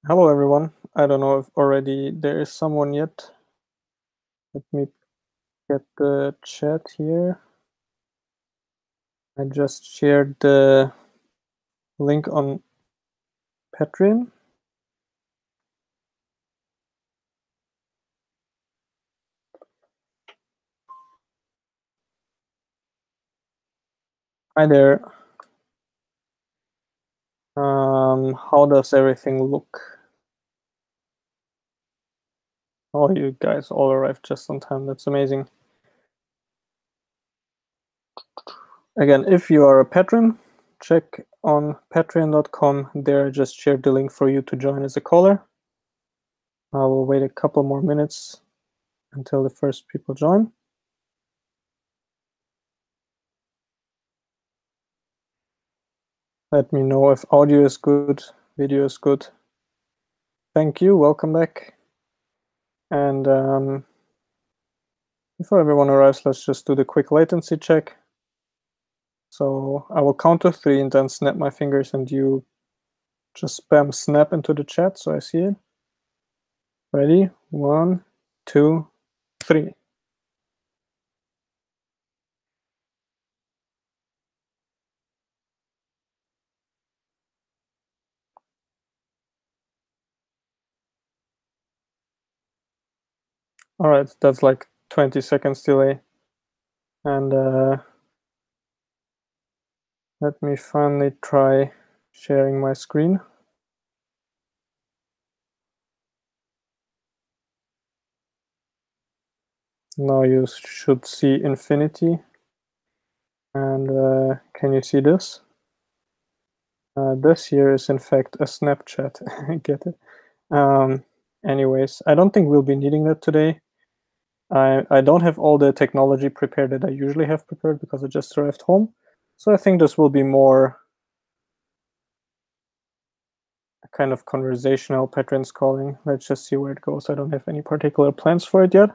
Hello, everyone. I don't know if already there is someone yet. Let me get the chat here. I just shared the link on Patron. Hi there. How does everything look? Oh, you guys all arrived just on time. That's amazing. Again, if you are a patron, check on patreon.com. There I just shared the link for you to join as a caller. I will wait a couple more minutes until the first people join. Let me know if audio is good, video is good. Thank you, welcome back. And before everyone arrives, let's just do the quick latency check. So I will count to 3 and then snap my fingers, and you just spam snap into the chat so I see it. Ready? 1, 2, 3. All right, that's like 20 seconds delay. And let me finally try sharing my screen. Now you should see infinity. And can you see this? This here is in fact a Snapchat. Get it? Anyways, I don't think we'll be needing that today. I don't have all the technology prepared that I usually have prepared because I just arrived home. So I think this will be more a kind of conversational patrons calling. Let's just see where it goes. I don't have any particular plans for it yet.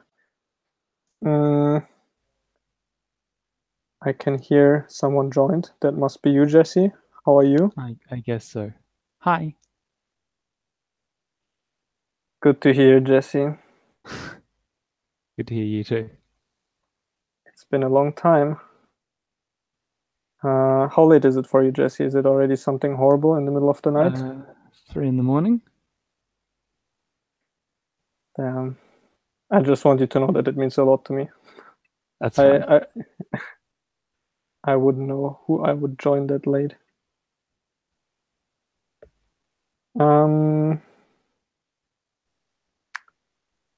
I can hear someone joined. That must be you, Jesse. How are you? I guess so. Hi. Good to hear, Jesse. Good to hear you too. It's been a long time. How late is it for you, Jesse? Is it already something horrible in the middle of the night? 3 in the morning. Damn. I just want you to know that it means a lot to me. That's fine. I wouldn't know who I would join that late.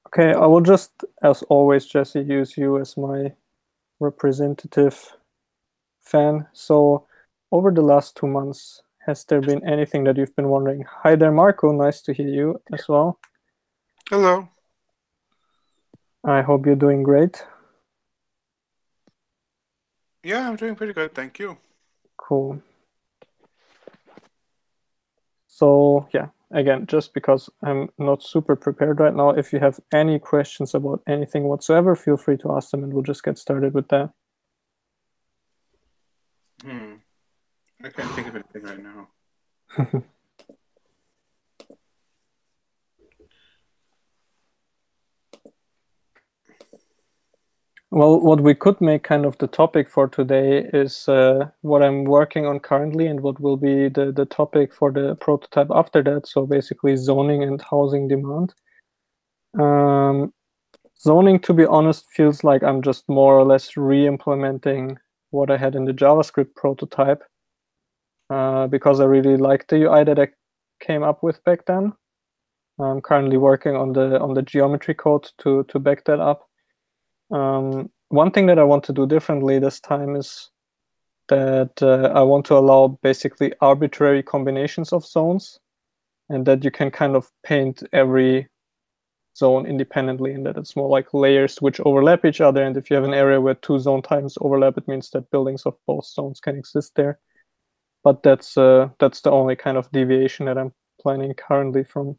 Okay, I will just, as always, Jesse, use you as my representative fan. So over the last 2 months, has there been anything that you've been wondering? Hi there, Marco. Nice to hear you as well. Hello. I hope you're doing great. Yeah, I'm doing pretty good, thank you. Cool. So yeah, again, just because I'm not super prepared right now, if you have any questions about anything whatsoever, feel free to ask them and we'll just get started with that. I can't think of anything right now. Well, what we could make kind of the topic for today is what I'm working on currently and what will be the topic for the prototype after that. So basically zoning and housing demand. Zoning, to be honest, feels like I'm just more or less re-implementing what I had in the JavaScript prototype because I really liked the UI that I came up with back then. I'm currently working on the geometry code to back that up. One thing that I want to do differently this time is that I want to allow basically arbitrary combinations of zones, and that you can kind of paint every zone independently, and that it's more like layers which overlap each other. And if you have an area where 2 zone types overlap, it means that buildings of both zones can exist there. But that's the only kind of deviation that I'm planning currently from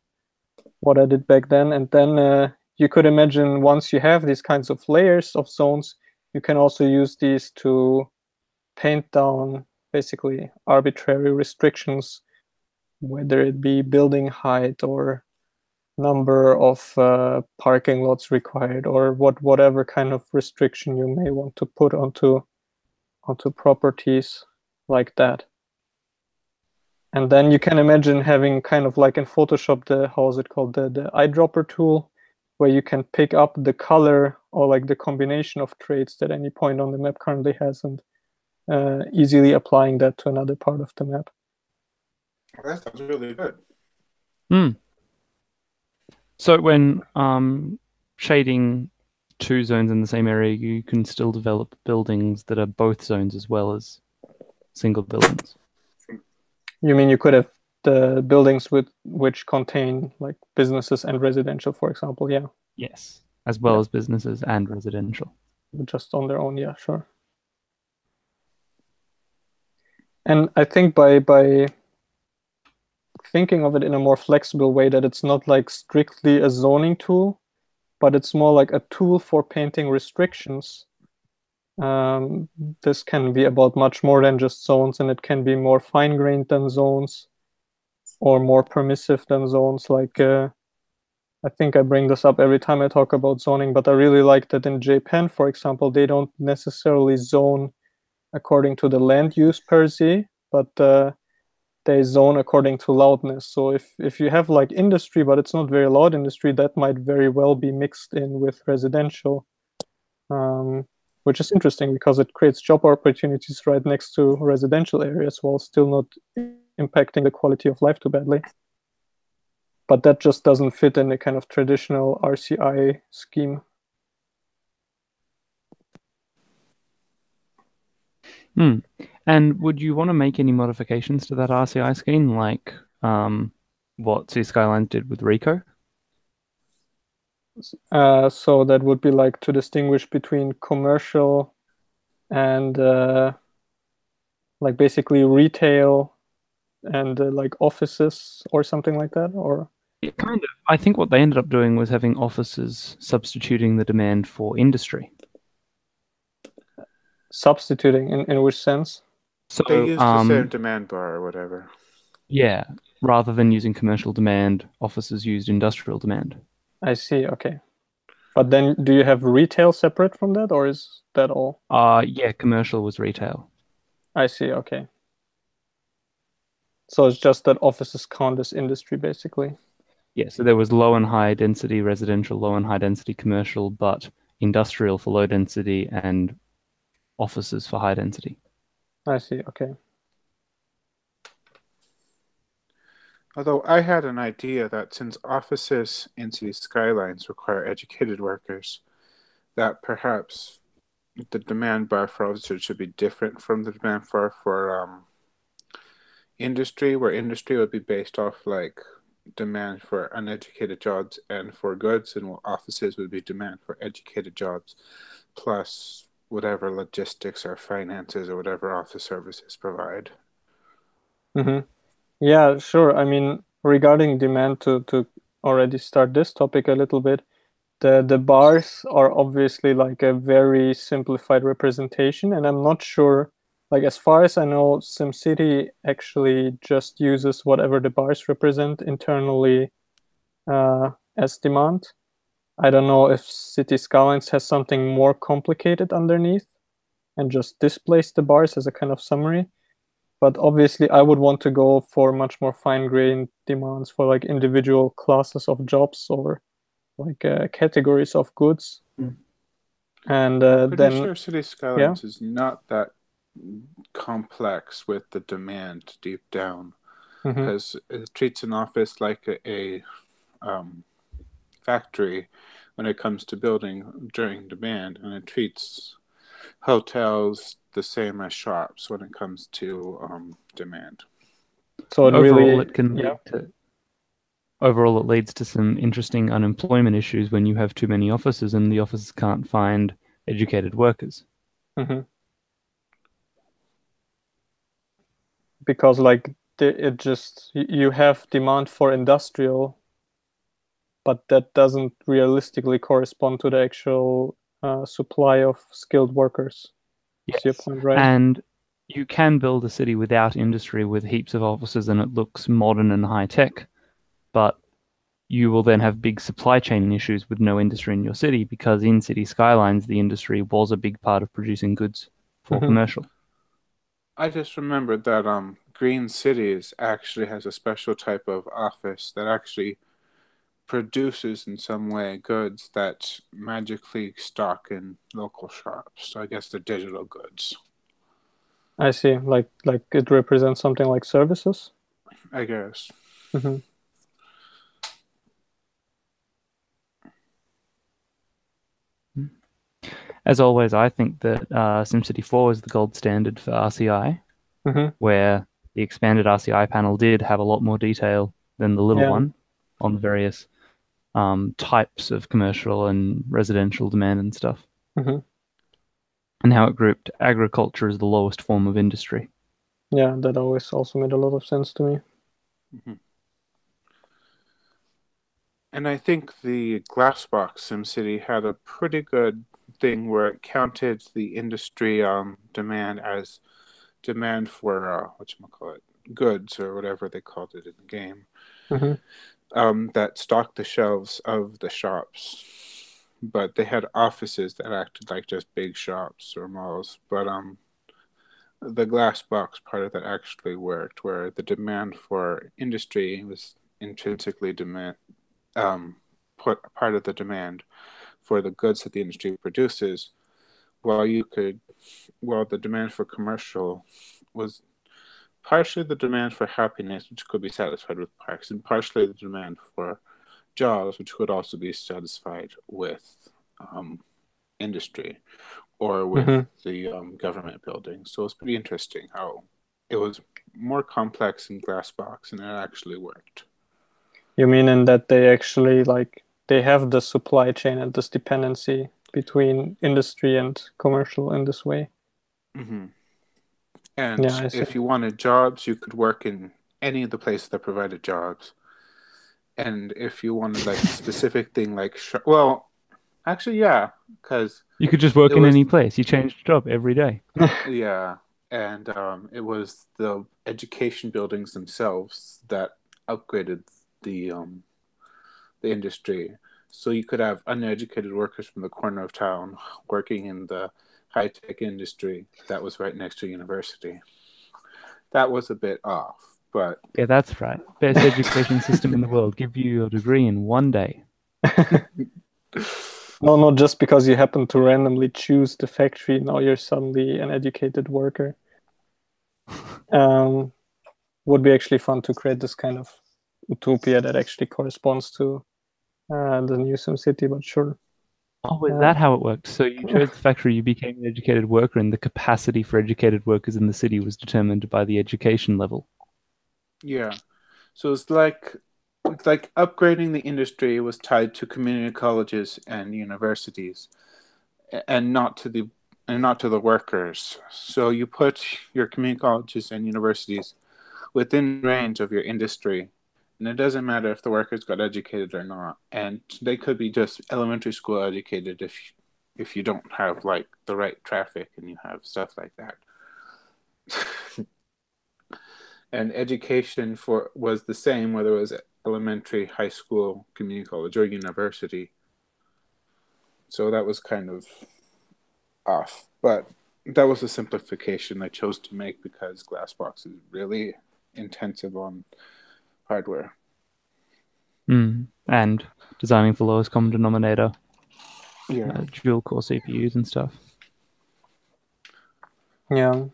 what I did back then. And then you could imagine once you have these kinds of layers of zones, you can also use these to paint down basically arbitrary restrictions, whether it be building height or number of parking lots required, or whatever kind of restriction you may want to put onto properties like that. And then you can imagine having kind of like in Photoshop the, how is it called, the eyedropper tool, where you can pick up the color or like the combination of traits that any point on the map currently has, and easily applying that to another part of the map. That sounds really good. So when shading two zones in the same area, you can still develop buildings that are both zones as well as single buildings. You mean you could have the buildings which contain like businesses and residential, for example? Yeah. Yes, as well as businesses and residential. Just on their own, yeah, sure. And I think by thinking of it in a more flexible way, that it's not like strictly a zoning tool, but it's more like a tool for painting restrictions. This can be about much more than just zones, and it can be more fine-grained than zones or more permissive than zones. Like I think I bring this up every time I talk about zoning, but I really like that in Japan, for example, they don't necessarily zone according to the land use per se, but they zone according to loudness. So if you have like industry, but it's not very loud industry, that might very well be mixed in with residential, which is interesting because it creates job opportunities right next to residential areas while still not impacting the quality of life too badly. But that just doesn't fit in the kind of traditional RCI scheme. And would you want to make any modifications to that RCI scheme, like what City Skylines did with Rico? So that would be like to distinguish between commercial and like basically retail and like offices or something like that, or? Yeah, kind of. I think what they ended up doing was having offices substituting the demand for industry. Substituting in which sense? So They used the same demand bar or whatever. Yeah, rather than using commercial demand, offices used industrial demand. I see, okay. But then do you have retail separate from that, or is that all? Yeah, commercial was retail. I see, okay. So it's just that offices count as industry, basically. Yeah, so there was low and high density residential, low and high density commercial, but industrial for low density and offices for high density. I see, okay. Although I had an idea that since offices in City Skylines require educated workers, that perhaps the demand bar for officers should be different from the demand bar for industry, where industry would be based off like demand for uneducated jobs and for goods, and offices would be demand for educated jobs plus whatever logistics or finances or whatever office services provide. Yeah, sure. I mean, regarding demand, to already start this topic a little bit, the bars are obviously like a very simplified representation, and I'm not sure, like as far as I know, SimCity actually just uses whatever the bars represent internally as demand. I don't know if City Skylines has something more complicated underneath and just displays the bars as a kind of summary. But obviously, I would want to go for much more fine-grained demands for like individual classes of jobs or like categories of goods. And I'm pretty then sure City Skylines is not that complex with the demand deep down, because it treats an office like a factory when it comes to building during demand, and it treats hotels the same as shops when it comes to demand. So overall, it leads to some interesting unemployment issues when you have too many offices and the offices can't find educated workers. Because like it just, you have demand for industrial, but that doesn't realistically correspond to the actual supply of skilled workers. Yes. Your point, right? And you can build a city without industry with heaps of offices and it looks modern and high tech, but you will then have big supply chain issues with no industry in your city because in city skylines, the industry was a big part of producing goods for commercial. I just remembered that Green Cities actually has a special type of office that actually produces in some way goods that magically stock in local shops. So I guess they're digital goods. I see. Like it represents something like services. I guess. As always, I think that SimCity 4 is the gold standard for RCI, where the expanded RCI panel did have a lot more detail than the little one on the various types of commercial and residential demand and stuff. And how it grouped agriculture as the lowest form of industry. Yeah, that always also made a lot of sense to me. And I think the Glassbox SimCity had a pretty good thing where it counted the industry demand as demand for whatchamacallit, goods or whatever they called it in the game, that stocked the shelves of the shops. But they had offices that acted like just big shops or malls. But the glass box part of that actually worked, where the demand for industry was intrinsically put part of the demand for the goods that the industry produces, while the demand for commercial was partially the demand for happiness, which could be satisfied with parks, and partially the demand for jobs, which could also be satisfied with industry or with the government buildings. So it's pretty interesting how it was more complex in Glassbox, and it actually worked. You mean in that they actually they have the supply chain and this dependency between industry and commercial in this way? And if you wanted jobs, you could work in any of the places that provided jobs. And if you wanted like a specific thing, like actually, yeah, because you could just work in any place. You changed job every day. Yeah, and it was the education buildings themselves that upgraded the industry. So you could have uneducated workers from the corner of town working in the high-tech industry that was right next to a university. That was a bit off, but... Yeah, that's right. Best education system in the world. Give you your degree in one day. No, not just because you happen to randomly choose the factory, now you're suddenly an educated worker. Would be actually fun to create this kind of utopia that actually corresponds to the new SimCity, but sure. Oh, is that how it worked? So you chose the factory, you became an educated worker, and the capacity for educated workers in the city was determined by the education level. Yeah. So it's like upgrading the industry was tied to community colleges and universities, and not to the workers. So you put your community colleges and universities within range of your industry, and it doesn't matter if the workers got educated or not. And they could be just elementary school educated if you don't have like the right traffic and you have stuff like that. And education was the same whether it was elementary, high school, community college, or university. So that was kind of off, but that was a simplification I chose to make because Glassbox is really intensive on hardware. And designing for lowest common denominator. Yeah. Dual core CPUs and stuff. Yeah.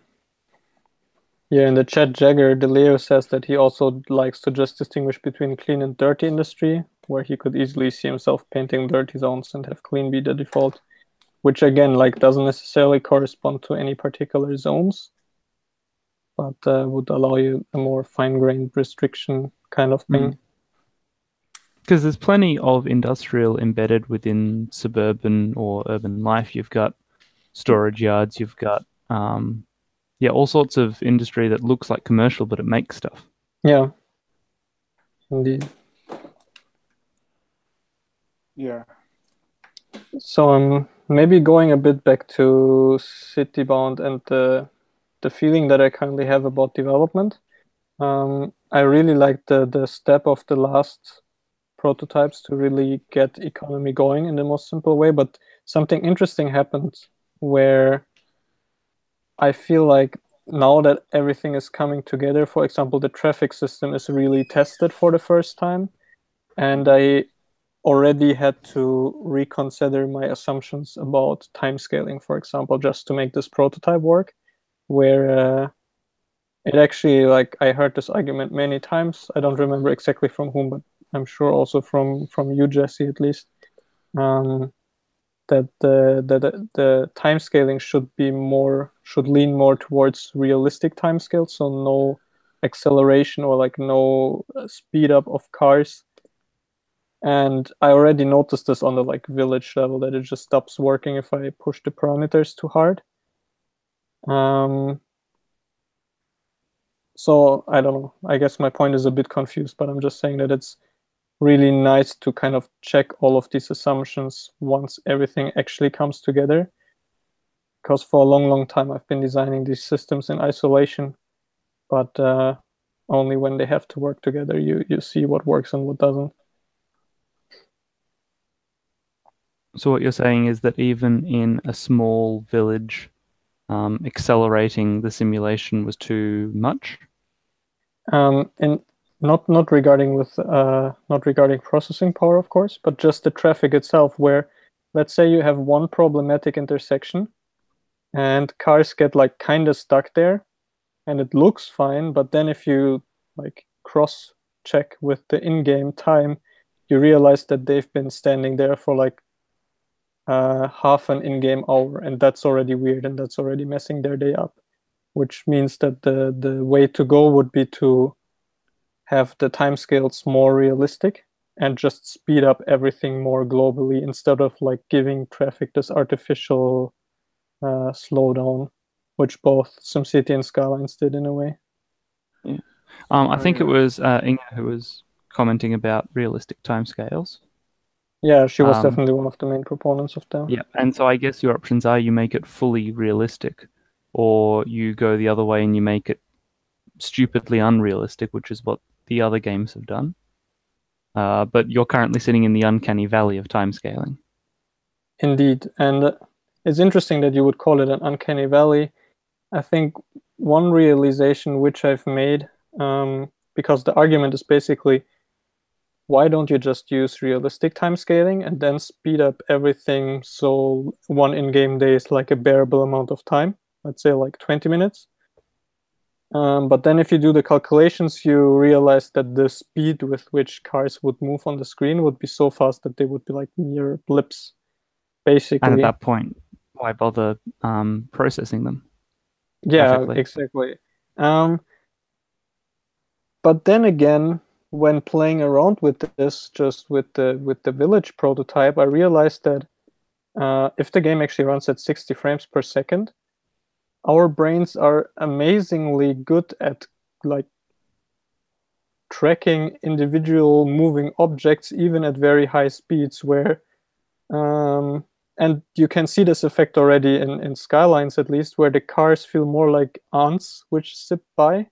Yeah, in the chat, Jagger DeLeo says that he also likes to just distinguish between clean and dirty industry, where he could easily see himself painting dirty zones and have clean be the default, which again, doesn't necessarily correspond to any particular zones, but would allow you a more fine-grained restriction kind of thing. Because there's plenty of industrial embedded within suburban or urban life. You've got storage yards, you've got all sorts of industry that looks like commercial, but it makes stuff. Yeah, indeed. Yeah. So maybe going a bit back to Citybound and the the feeling that I currently have about development. I really like the step of the last prototypes to really get economy going in the most simple way, but something interesting happened where I feel like now that everything is coming together, for example, the traffic system is really tested for the first time, and I already had to reconsider my assumptions about time scaling, for example, just to make this prototype work, where it actually, like, I heard this argument many times. I don't remember exactly from whom, but I'm sure also from you, Jesse, at least, that the time scaling should lean more towards realistic time scales, so no acceleration or like no speed up of cars. And I already noticed this on the like village level, that it just stops working if I push the parameters too hard. So I don't know. I guess my point is a bit confused, but I'm just saying that it's really nice to kind of check all of these assumptions once everything actually comes together. Because for a long time I've been designing these systems in isolation, but only when they have to work together you see what works and what doesn't. So what you're saying is that even in a small village, accelerating the simulation was too much? And not regarding processing power, of course, but just the traffic itself, where let's say you have one problematic intersection and cars get like kind of stuck there and it looks fine, but then if you like cross check with the in-game time, you realize that they've been standing there for like half an in-game hour, and that's already weird, and that's already messing their day up, which means that the way to go would be to have the timescales more realistic and just speed up everything more globally instead of like giving traffic this artificial slowdown, which both SimCity and Skylines did in a way. Yeah. I think it was Inga who was commenting about realistic timescales. Yeah, she was definitely one of the main proponents of them. Yeah, and so I guess your options are you make it fully realistic, or you go the other way and you make it stupidly unrealistic, which is what the other games have done. But you're currently sitting in the uncanny valley of timescaling. Indeed, and it's interesting that you would call it an uncanny valley. I think one realization which I've made, because the argument is basically, why don't you just use realistic time scaling and then speed up everything so one in-game day is like a bearable amount of time, let's say like 20 minutes. But then if you do the calculations, you realize that the speed with which cars would move on the screen would be so fast that they would be like mere blips, basically. And at that point, why bother processing them? Yeah, perfectly? Exactly. But then again, when playing around with this, just with the village prototype, I realized that if the game actually runs at 60 frames per second, our brains are amazingly good at like tracking individual moving objects even at very high speeds, where and you can see this effect already in Skylines, at least, where the cars feel more like ants which zip by.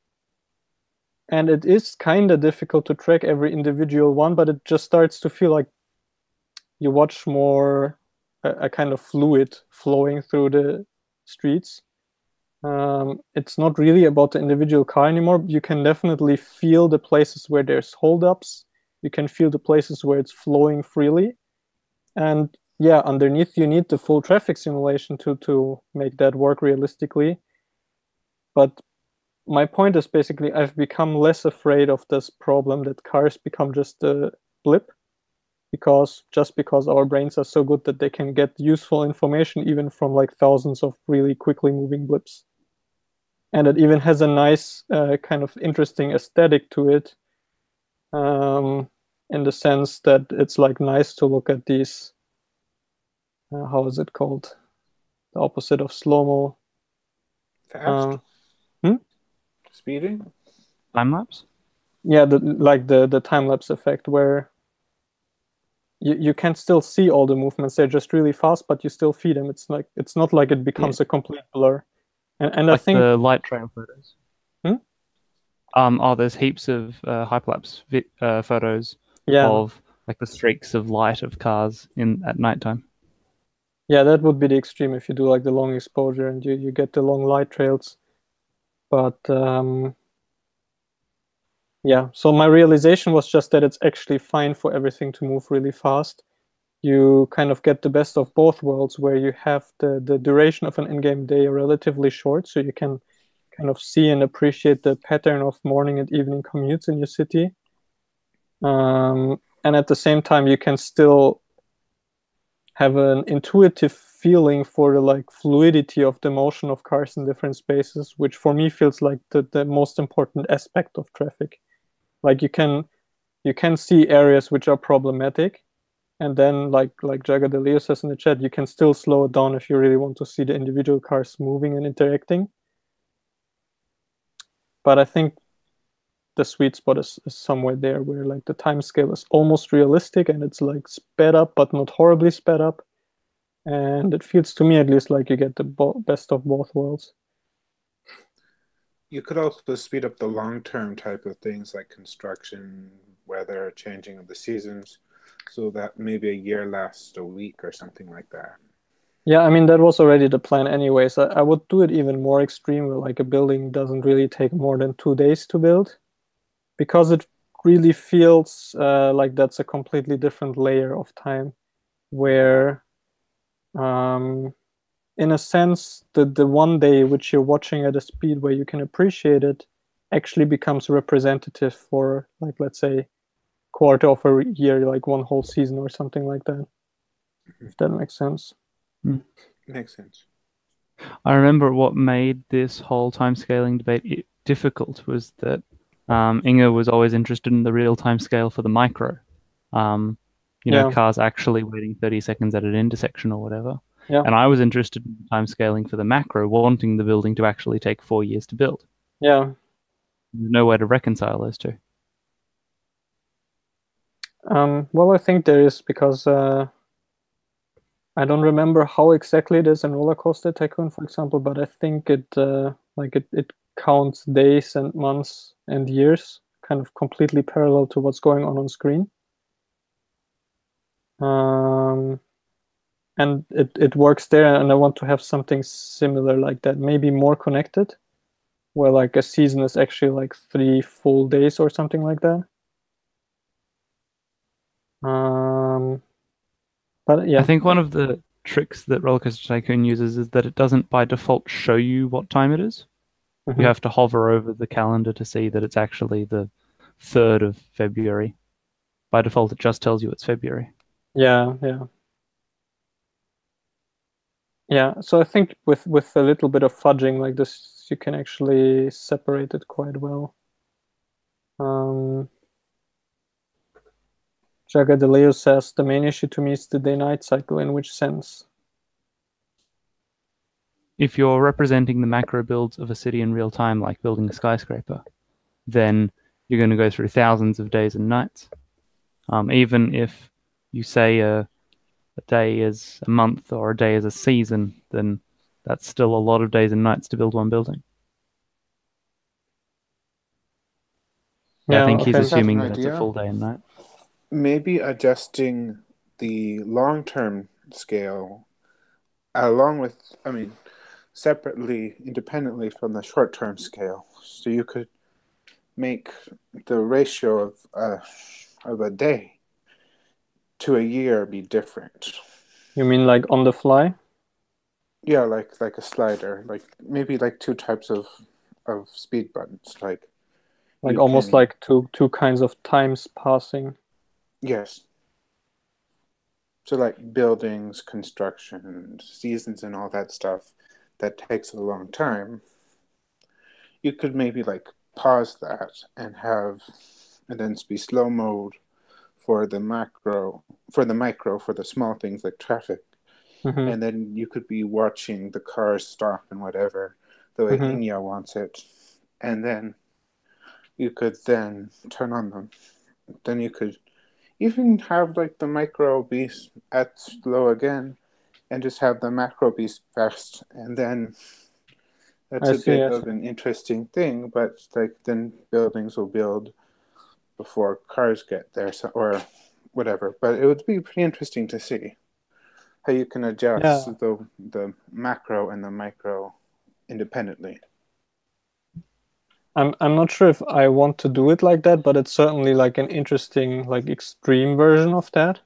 And it is kind of difficult to track every individual one, but it just starts to feel like you watch more a kind of fluid flowing through the streets. It's not really about the individual car anymore. You can definitely feel the places where there's holdups. You can feel the places where it's flowing freely. And yeah, underneath you need the full traffic simulation to make that work realistically. But my point is basically I've become less afraid of this problem that cars become just a blip, because our brains are so good that they can get useful information even from like thousands of really quickly moving blips. And it even has a nice kind of interesting aesthetic to it, in the sense that it's like nice to look at these, how is it called? The opposite of slow-mo. Fast? Speeding? Time lapse? Yeah, the time-lapse effect, where you can still see all the movements. They're just really fast, but you still feed them. It's not like it becomes a complete blur. And like I think the light trail photos. Hmm? There's heaps of hyperlapse photos Yeah, of like the streaks of light of cars at nighttime. yeah, that would be the extreme if you do like the long exposure and you get the long light trails. But yeah, so my realization was just that it's actually fine for everything to move really fast. You kind of get the best of both worlds, where you have the duration of an in-game day relatively short, so you can kind of see and appreciate the pattern of morning and evening commutes in your city. And at the same time, you can still have an intuitive feeling for the like fluidity of the motion of cars in different spaces, which for me feels like the most important aspect of traffic. Like you can see areas which are problematic, and then like Jagadeleo says in the chat, you can still slow it down if you really want to see the individual cars moving and interacting. But I think the sweet spot is somewhere there, where like the time scale is almost realistic and it's like sped up but not horribly sped up, and it feels to me at least like you get the best of both worlds. You could also speed up the long-term type of things like construction, weather, changing of the seasons, so that maybe a year lasts a week or something like that. Yeah, I mean, that was already the plan anyways. I would do it even more extreme, where like a building doesn't really take more than 2 days to build, because it really feels like that's a completely different layer of time, where in a sense the one day which you're watching at a speed where you can appreciate it actually becomes representative for, like, let's say quarter of a year, like one whole season or something like that, if that makes sense. Makes sense. I remember what made this whole time scaling debate difficult was that Inga was always interested in the real time scale for the micro. Cars actually waiting 30 seconds at an intersection or whatever. Yeah. And I was interested in time scaling for the macro, wanting the building to actually take 4 years to build. Yeah. There's no way to reconcile those two. Well, I think there is, because I don't remember how exactly it is in Roller Coaster Tycoon, for example, but I think it counts days and months and years, kind of completely parallel to what's going on screen. And it works there, and I want to have something similar like that, maybe more connected, where like a season is actually like 3 full days or something like that. But yeah, I think one of the tricks that Roller Coaster Tycoon uses is that it doesn't by default show you what time it is. You have to hover over the calendar to see that it's actually the 3rd of February. By default, it just tells you it's February. Yeah. So I think with a little bit of fudging like this, you can actually separate it quite well. Jagadeleo says the main issue to me is the day-night cycle. In which sense? If you're representing the macro builds of a city in real time, like building a skyscraper, then you're going to go through thousands of days and nights. Even if you say a day is a month or a day is a season, then that's still a lot of days and nights to build one building. Yeah, I think he's okay. assuming that it's a full day and night. Maybe adjusting the long-term scale along with, separately, independently from the short-term scale. So you could make the ratio of a day to a year be different. You mean like on the fly? Yeah, like a slider, like maybe like 2 types of speed buttons, like almost like two kinds of times passing. Yes. So like buildings, construction, seasons, and all that stuff that takes a long time. You could maybe like pause that and then be slow mode for the macro, for the micro, for the small things like traffic. And then you could be watching the cars stop and whatever the way Inya wants it. And then you could then turn on them. Then you could even have like the micro be at slow again and just have the macro be fast. And then That's a bit of an interesting thing, but like then buildings will build before cars get there, or whatever. But it would be pretty interesting to see how you can adjust the macro and the micro independently. I'm not sure if I want to do it like that, but it's certainly like an interesting, like extreme version of that.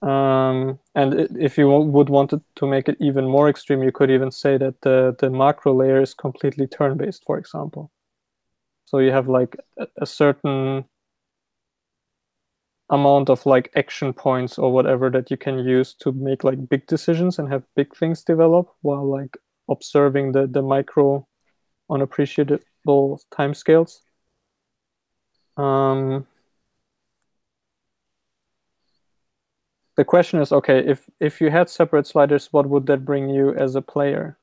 And if you would want to make it even more extreme, you could even say that the macro layer is completely turn-based, for example. So you have like a certain amount of like action points or whatever that you can use to make like big decisions and have big things develop while like observing the micro unappreciable timescales. The question is, okay, if you had separate sliders, what would that bring you as a player?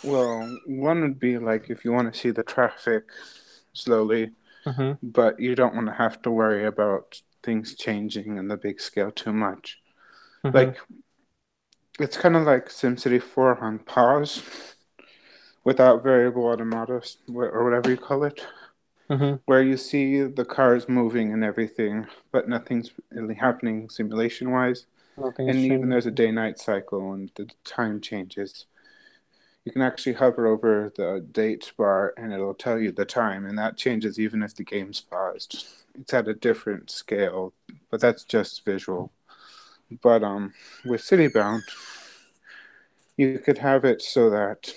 Well, one would be like if you want to see the traffic slowly, but you don't want to have to worry about things changing in the big scale too much. Like, it's kind of like SimCity 4 on pause without variable automata, or whatever you call it, where you see the cars moving and everything, but nothing's really happening simulation-wise. And even there's a day-night cycle and the time changes. You can actually hover over the date bar and it'll tell you the time, and that changes even if the game's paused. It's at a different scale, but that's just visual. But with Citybound, you could have it so that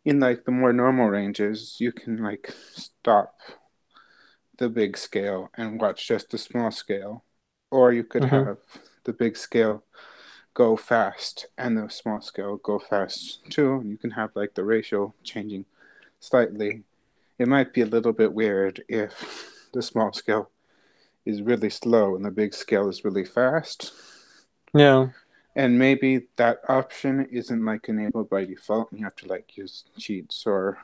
in like the more normal ranges, you can like stop the big scale and watch just the small scale. Or you could have the big scale go fast and the small scale go fast too. And you can have like the ratio changing slightly. It might be a little bit weird if the small scale is really slow and the big scale is really fast. Yeah. And maybe that option isn't like enabled by default, and you have to like use cheats or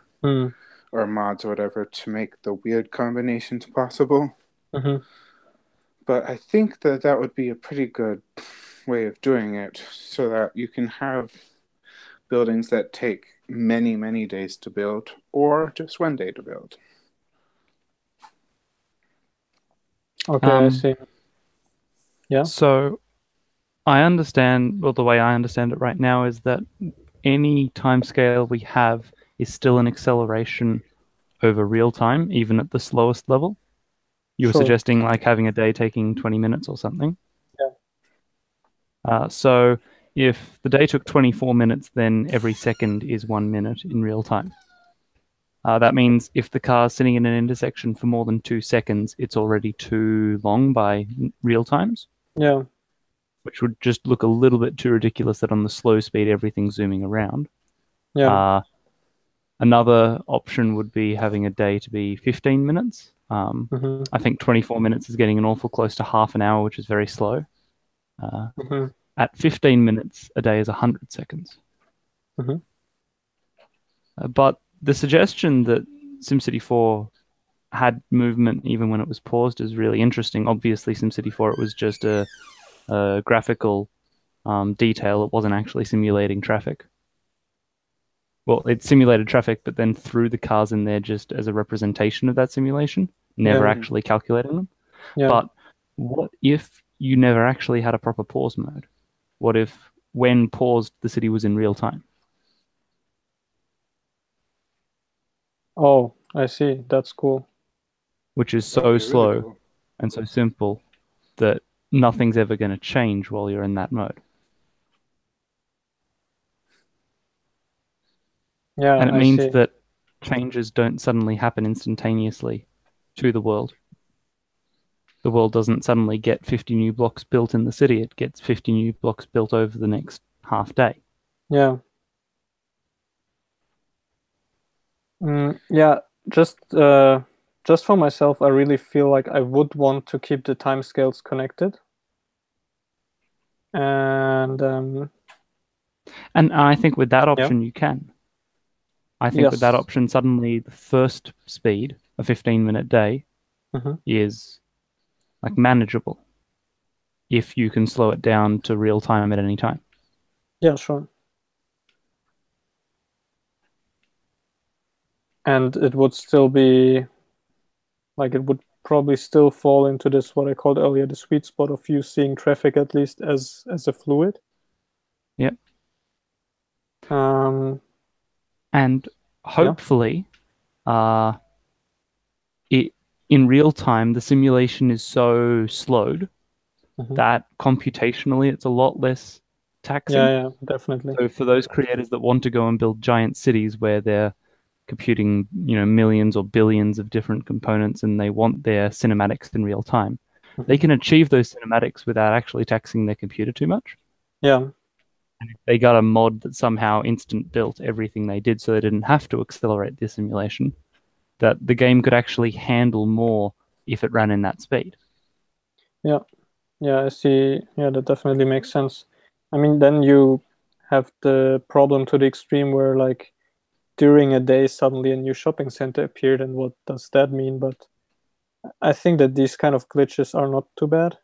mods or whatever to make the weird combinations possible. But I think that would be a pretty good way of doing it, so that you can have buildings that take many, many days to build, or just 1 day to build. Okay, I see. Yeah. So I understand, well, the way I understand it right now is that any timescale we have is still an acceleration over real time, even at the slowest level. You were suggesting like having a day taking 20 minutes or something. Yeah. So if the day took 24 minutes, then every second is 1 minute in real time. That means if the car's sitting in an intersection for more than 2 seconds, it's already too long by real times. Yeah. Which would just look a little bit too ridiculous that on the slow speed, everything's zooming around. Yeah. Another option would be having a day to be 15 minutes. I think 24 minutes is getting an awful close to half an hour, which is very slow. At 15 minutes, a day is 100 seconds. But the suggestion that SimCity 4 had movement even when it was paused is really interesting. Obviously, SimCity 4, it was just a graphical detail. It wasn't actually simulating traffic. Well, it simulated traffic, but then threw the cars in there just as a representation of that simulation, never actually calculating them. Yeah. But what if you never actually had a proper pause mode? What if when paused, the city was in real time? Oh, I see. That's cool. Which is so slow really cool. And so simple that nothing's ever going to change while you're in that mode. Yeah, and it means that changes don't suddenly happen instantaneously to the world. The world doesn't suddenly get 50 new blocks built in the city. It gets 50 new blocks built over the next half day. Yeah. Yeah, just for myself, I really feel like I would want to keep the timescales connected. And I think with that option, you can. I think with that option, suddenly the first speed, a 15-minute day, is like manageable. if you can slow it down to real time at any time. Yeah, sure. And it would still be, like, it would probably still fall into this, what I called earlier, the sweet spot of you seeing traffic at least as a fluid. Yep. Um, and hopefully, in real time, the simulation is so slowed that computationally it's a lot less taxing. Yeah, definitely. So for those creators that want to go and build giant cities where they're computing, millions or billions of different components and they want their cinematics in real time, they can achieve those cinematics without actually taxing their computer too much. Yeah. And if they got a mod that somehow instant built everything they did so they didn't have to accelerate the simulation, that the game could actually handle more if it ran in that speed. Yeah, I see. Yeah, that definitely makes sense. I mean, then you have the problem to the extreme where, like, during a day suddenly a new shopping center appeared, and what does that mean? But I think that these kind of glitches are not too bad.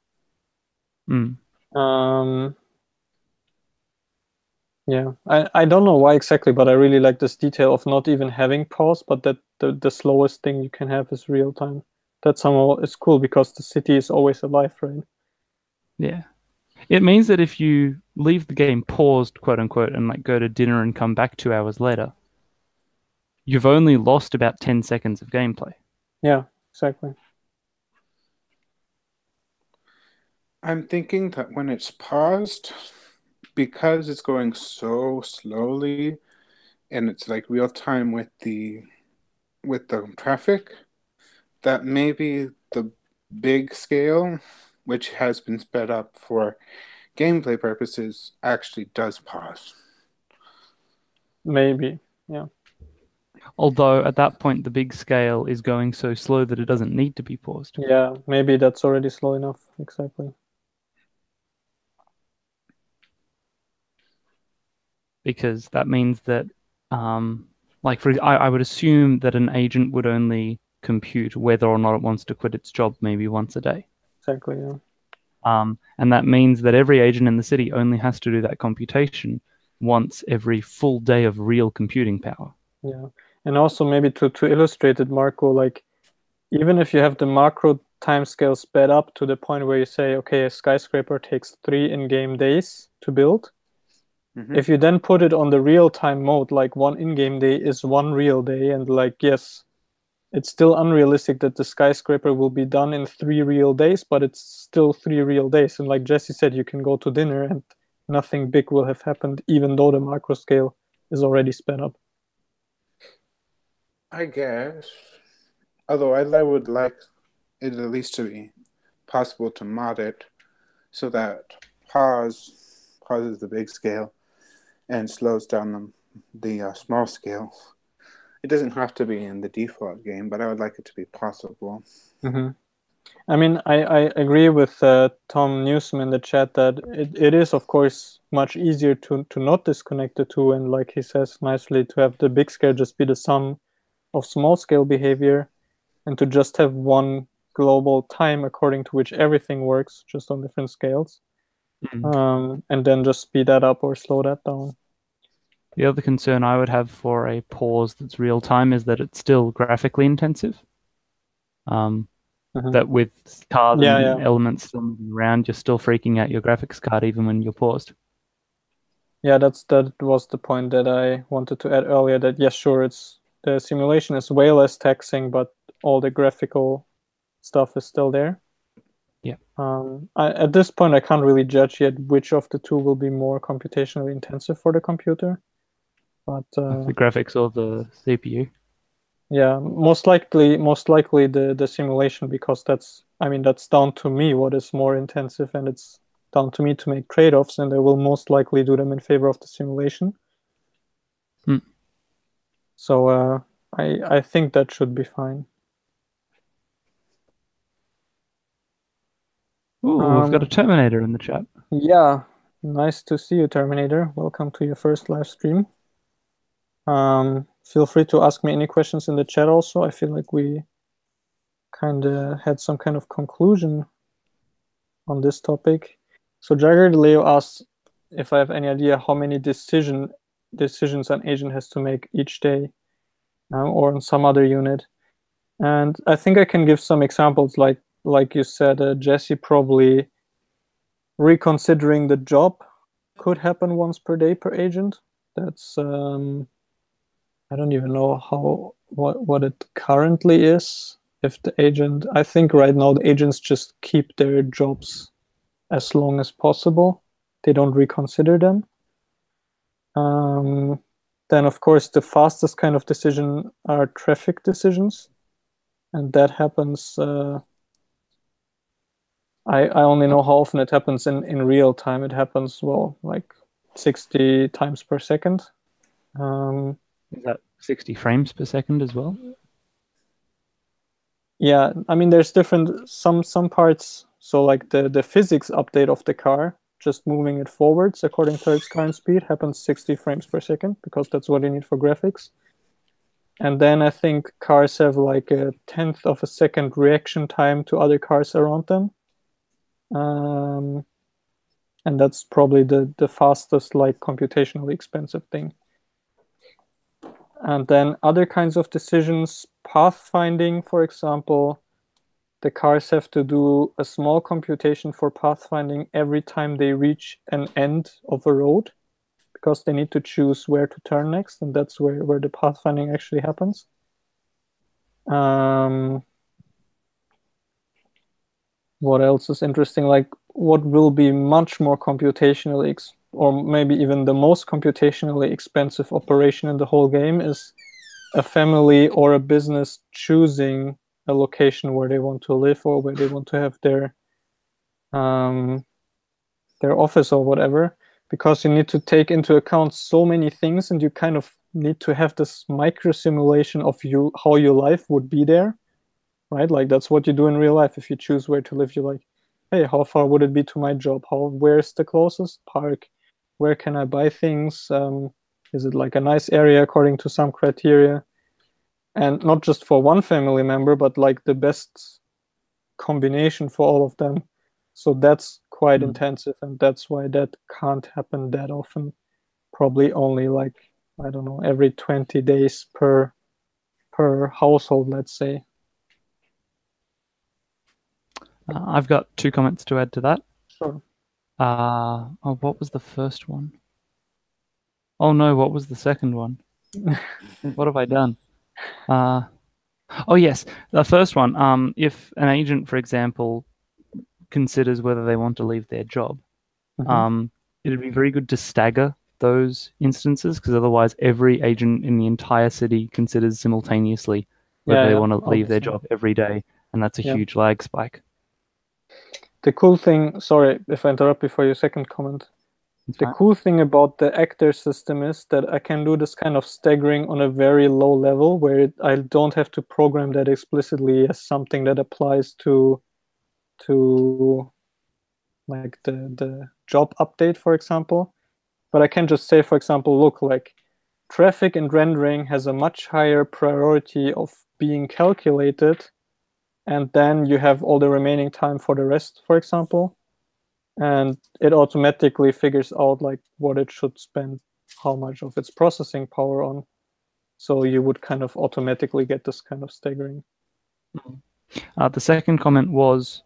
Yeah, I don't know why exactly, but I really like this detail of not even having pause, but that the slowest thing you can have is real time. That somehow is cool because the city is always alive, right? Yeah. It means that if you leave the game paused, quote unquote, and like go to dinner and come back 2 hours later, you've only lost about 10 seconds of gameplay. Yeah, exactly. I'm thinking that when it's paused, because it's going so slowly and it's like real time with the traffic, that maybe the big scale, which has been sped up for gameplay purposes, actually does pause. Maybe, yeah. Although at that point the big scale is going so slow that it doesn't need to be paused. Yeah, maybe that's already slow enough. Exactly. Because that means that, I would assume that an agent would only compute whether or not it wants to quit its job maybe once a day. Exactly, yeah. And that means that every agent in the city only has to do that computation once every full day of real computing power. Yeah, and also maybe to illustrate it, Marco, like, even if you have the macro timescale sped up to the point where you say, okay, a skyscraper takes 3 in-game days to build. If you then put it on the real-time mode, like, 1 in-game day is 1 real day, and, like, yes, it's still unrealistic that the skyscraper will be done in 3 real days, but it's still 3 real days. And like Jesse said, you can go to dinner and nothing big will have happened, even though the macro scale is already sped up. I guess. Although I would like it at least to be possible to mod it so that pauses the big scale and slows down the small scale. It doesn't have to be in the default game, but I would like it to be possible. I mean, I agree with Tom Newsom in the chat that it is, of course, much easier to not disconnect the two, and like he says nicely, to have the big scale just be the sum of small scale behavior, and to just have one global time according to which everything works, just on different scales, and then just speed that up or slow that down. The other concern I would have for a pause that's real time is that it's still graphically intensive. That with cars and elements still moving around, you're still freaking out your graphics card even when you're paused. Yeah, that was the point that I wanted to add earlier, that yes, sure, the simulation is way less taxing, but all the graphical stuff is still there. Yeah. At this point, I can't really judge yet which of the two will be more computationally intensive for the computer. But the graphics or the CPU. Yeah, most likely the simulation, because that's down to me what is more intensive, and it's down to me to make trade-offs, and I will most likely do them in favor of the simulation. So I think that should be fine. Ooh, we've got a Terminator in the chat. Yeah, nice to see you, Terminator. Welcome to your first live stream. Feel free to ask me any questions in the chat also. I feel like we kind of had some kind of conclusion on this topic. So Jagger Leo asks if I have any idea how many decisions an agent has to make each day, or on some other unit. And I think I can give some examples, like you said, Jesse, probably reconsidering the job could happen once per day per agent. That's I don't even know what it currently is. If the agent, I think right now the agents just keep their jobs as long as possible. They don't reconsider them. Then of course the fastest kind of decision are traffic decisions, and that happens. I only know how often it happens in real time. It happens, well, like 60 times per second. Is that 60 frames per second as well? Yeah, I mean, there's different, some parts. So like the physics update of the car, just moving it forwards according to its current speed, happens 60 frames per second, because that's what you need for graphics. And then I think cars have like 1/10 of a second reaction time to other cars around them. And that's probably the fastest, like, computationally expensive thing. And then other kinds of decisions, pathfinding, for example, the cars have to do a small computation for pathfinding every time they reach an end of a road, because they need to choose where to turn next, and that's where the pathfinding actually happens. What else is interesting? Like, what will be much more computationally, or maybe even the most computationally expensive operation in the whole game, is a family or a business choosing a location where they want to live, or where they want to have their office or whatever, because you need to take into account so many things, and you kind of need to have this micro simulation of how your life would be there, right? Like, that's what you do in real life. If you choose where to live, you're like, hey, how far would it be to my job? Where's the closest park? Where can I buy things? Is it like a nice area according to some criteria? And not just for one family member, but like the best combination for all of them. So that's quite intensive, and that's why that can't happen that often. Probably only, like, I don't know, every 20 days per household, let's say. I've got 2 comments to add to that. Sure. What was the first one? Oh no, what was the second one? What have I done? Oh yes, the first one. If an agent, for example, considers whether they want to leave their job, it'd be very good to stagger those instances, because otherwise every agent in the entire city considers simultaneously whether they want to leave their job every day, and that's a huge lag spike. The cool thing, sorry if I interrupt before your second comment. The cool thing about the actor system is that I can do this kind of staggering on a very low level, where I don't have to program that explicitly as something that applies to like the job update, for example. But I can just say, for example, look, like, traffic and rendering has a much higher priority of being calculated, and then you have all the remaining time for the rest, for example. And it automatically figures out like what it should spend, how much of its processing power on. So you would kind of automatically get this kind of staggering. The second comment was,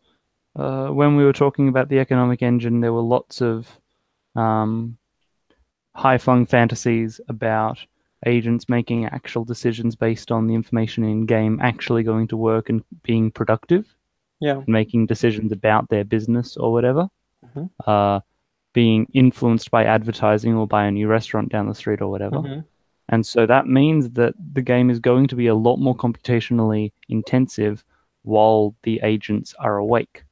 when we were talking about the economic engine, there were lots of high-flung fantasies about agents making actual decisions based on the information in-game actually going to work and being productive. Yeah. Making decisions about their business or whatever. Being influenced by advertising or by a new restaurant down the street or whatever. And so that means that the game is going to be a lot more computationally intensive while the agents are awake.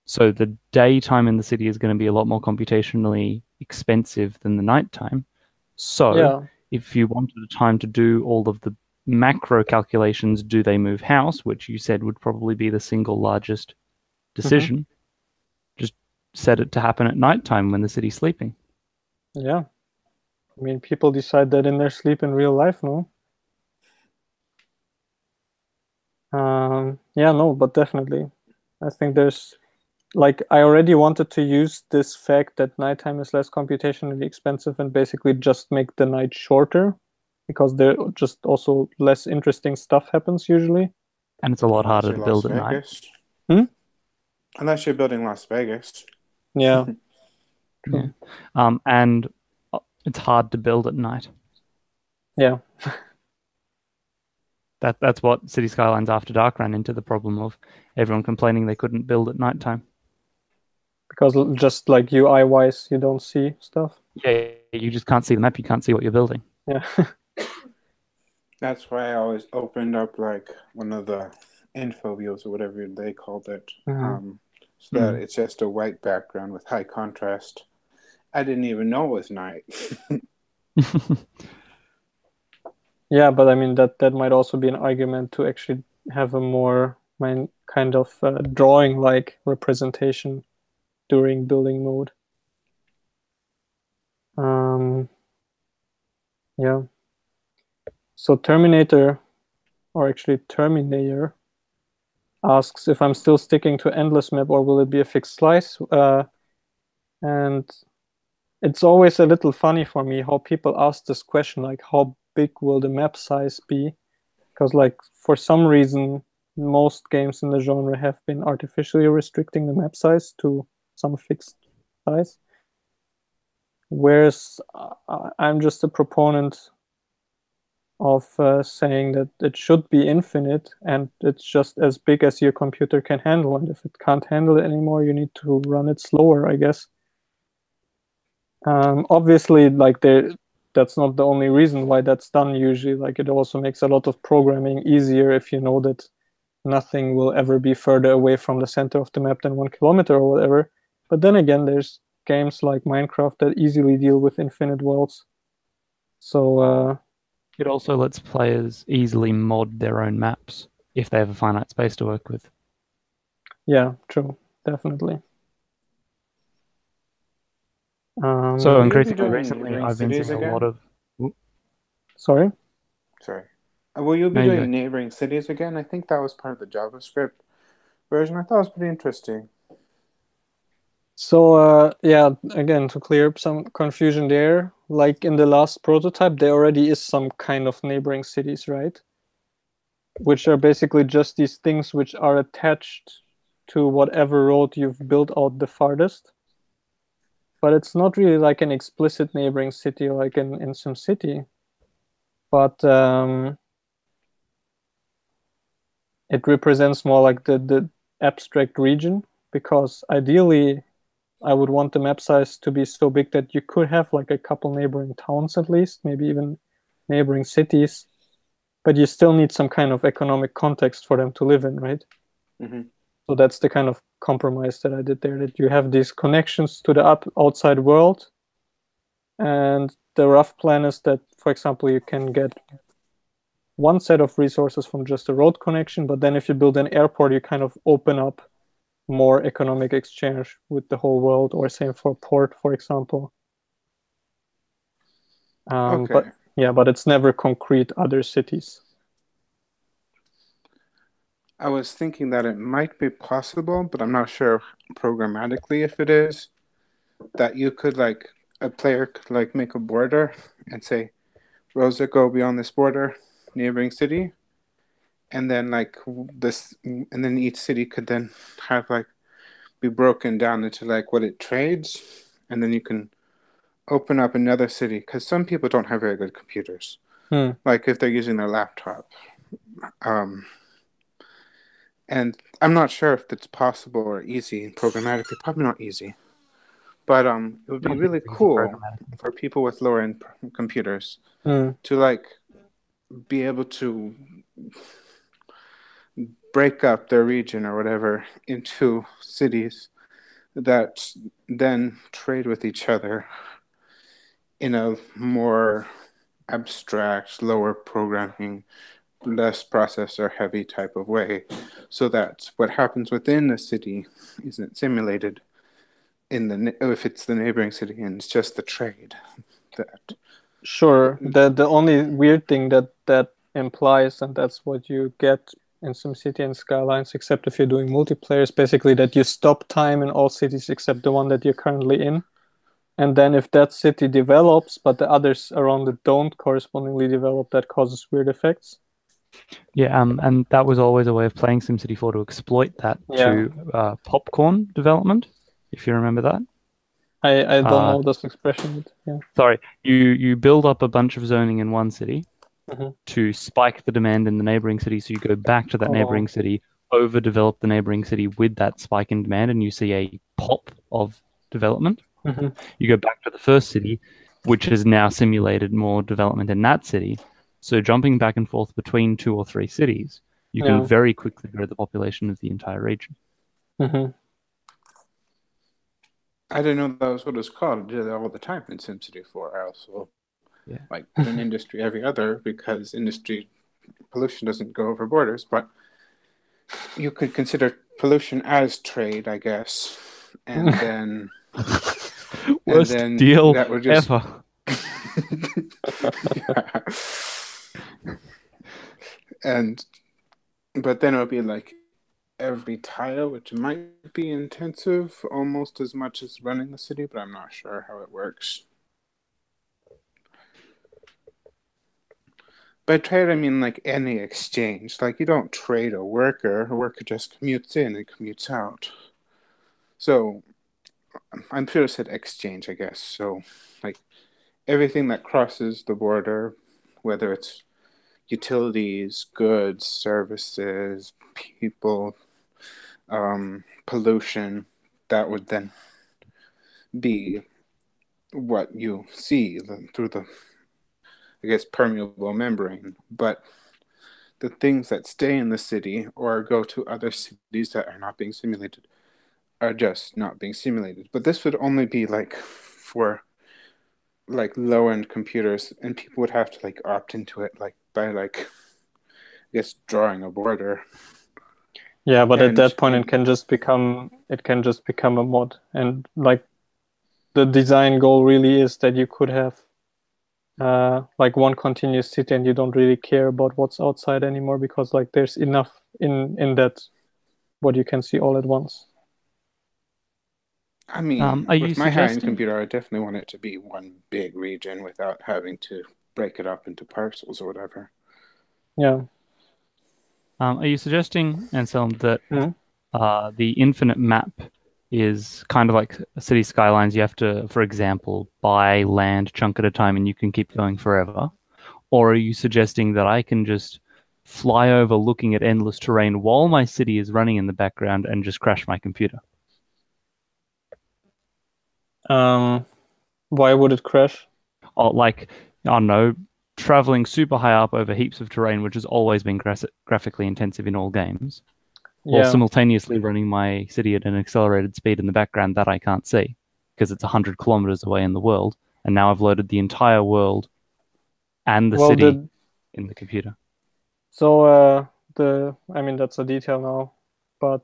So the daytime in the city is going to be a lot more computationally expensive than the nighttime. So if you wanted the time to do all of the macro calculations, do they move house, which you said would probably be the single largest decision, just set it to happen at nighttime when the city's sleeping. Yeah. I mean, people decide that in their sleep in real life, no? Yeah, no, but definitely. I think there's like I already wanted to use this fact that nighttime is less computationally expensive and basically just make the night shorter, because there just also less interesting stuff happens usually. And it's a lot harder to build at night. Unless you're building Las Vegas. Yeah. Yeah. And it's hard to build at night. Yeah. That's what City Skylines After Dark ran into, the problem of everyone complaining they couldn't build at nighttime. Because just like UI-wise, you don't see stuff. Yeah, you just can't see the map. You can't see what you're building. Yeah. That's why I always opened up like one of the info views or whatever they called it, so that it's just a white background with high contrast. I didn't even know it was night. Yeah, but I mean that might also be an argument to actually have a more kind of drawing-like representation during building mode. Yeah. So Terminator, or actually Terminator, asks if I'm still sticking to endless map or will it be a fixed slice? And it's always a little funny for me how people ask this question, like how big will the map size be? Because like for some reason, most games in the genre have been artificially restricting the map size to some fixed size. Whereas I'm just a proponent of saying that it should be infinite and it's just as big as your computer can handle. And if it can't handle it anymore, you need to run it slower, I guess. Obviously, like that's not the only reason why that's done usually. Like it also makes a lot of programming easier if you know that nothing will ever be further away from the center of the map than 1 kilometer or whatever. But then again, there's games like Minecraft that easily deal with infinite worlds. So it also lets players easily mod their own maps if they have a finite space to work with. Yeah, true, definitely. So increasingly recently, I've been seeing a lot of. Sorry. Will you be doing neighboring cities again? I think that was part of the JavaScript version. I thought it was pretty interesting. So yeah, again, to clear up some confusion there, like in the last prototype, there already is some kind of neighboring cities, right? Which are basically just these things which are attached to whatever road you've built out the farthest. But it's not really like an explicit neighboring city like in SimCity. But it represents more like the abstract region, because ideally I would want the map size to be so big that you could have like a couple neighboring towns at least, maybe even neighboring cities, but you still need some kind of economic context for them to live in, right? Mm-hmm. So that's the kind of compromise that I did there, that you have these connections to the outside world, and the rough plan is that, for example, you can get one set of resources from just a road connection, but then if you build an airport, you kind of open up more economic exchange with the whole world, or same for port, for example. Okay. But yeah, but it's never concrete other cities. I was thinking that it might be possible, but I'm not sure programmatically if it is, that you could, like, a player could like make a border and say, Rosa, go beyond this border, neighboring city, and then like this, and then each city could then have like be broken down into like what it trades, and then you can open up another city, because some people don't have very good computers, like if they're using their laptop, and I'm not sure if it's possible or easy programmatically. Probably not easy, but it would be really cool for people with lower end computers to like be able to break up their region or whatever into cities that then trade with each other in a more abstract, lower programming, less processor heavy type of way, so that what happens within the city isn't simulated if it's the neighboring city, and it's just the trade. Sure. The only weird thing that implies, and that's what you get in SimCity and Skylines, except if you're doing multiplayer, is basically that you stop time in all cities except the one that you're currently in. And then if that city develops, but the others around it don't correspondingly develop, that causes weird effects. Yeah, and that was always a way of playing SimCity 4 to exploit that to popcorn development, if you remember that. I don't know this expression. Yeah. Sorry, you build up a bunch of zoning in one city to spike the demand in the neighboring city, so you go back to that neighboring city, overdevelop the neighboring city with that spike in demand, and you see a pop of development. You go back to the first city, which has now simulated more development in that city. So jumping back and forth between 2 or 3 cities, you can very quickly grow the population of the entire region. I didn't know that was what it's called. I did it all the time in SimCity 4. I also like in industry every other, because industry pollution doesn't go over borders, but you could consider pollution as trade, I guess. And then worst deal that would just ever. But then it would be like every tile, which might be intensive almost as much as running the city, but I'm not sure how it works. By trade, I mean like any exchange. Like you don't trade a worker just commutes in and commutes out. So I'm sure it said exchange, I guess. So like everything that crosses the border, whether it's utilities, goods, services, people, pollution, that would then be what you see through the, I guess, permeable membrane. But the things that stay in the city or go to other cities that are not being simulated are just not being simulated. But this would only be like for like low-end computers, and people would have to like opt into it like by like, I guess, drawing a border. Yeah, but at that point it can just become a mod, and like the design goal really is that you could have like one continuous city and you don't really care about what's outside anymore, because like there's enough in that what you can see all at once. I mean, with my high-end computer, I definitely want it to be one big region without having to break it up into parcels or whatever. Yeah. Are you suggesting, Anselm, that the infinite map is kind of like city skylines? You have to, for example, buy land chunk at a time and you can keep going forever? Or are you suggesting that I can just fly over looking at endless terrain while my city is running in the background and just crash my computer? Why would it crash? Oh, like, I don't know, traveling super high up over heaps of terrain, which has always been graphically intensive in all games, while simultaneously running my city at an accelerated speed in the background that I can't see because it's 100 kilometers away in the world, and now I've loaded the entire world and the city in the computer. So I mean, that's a detail now, but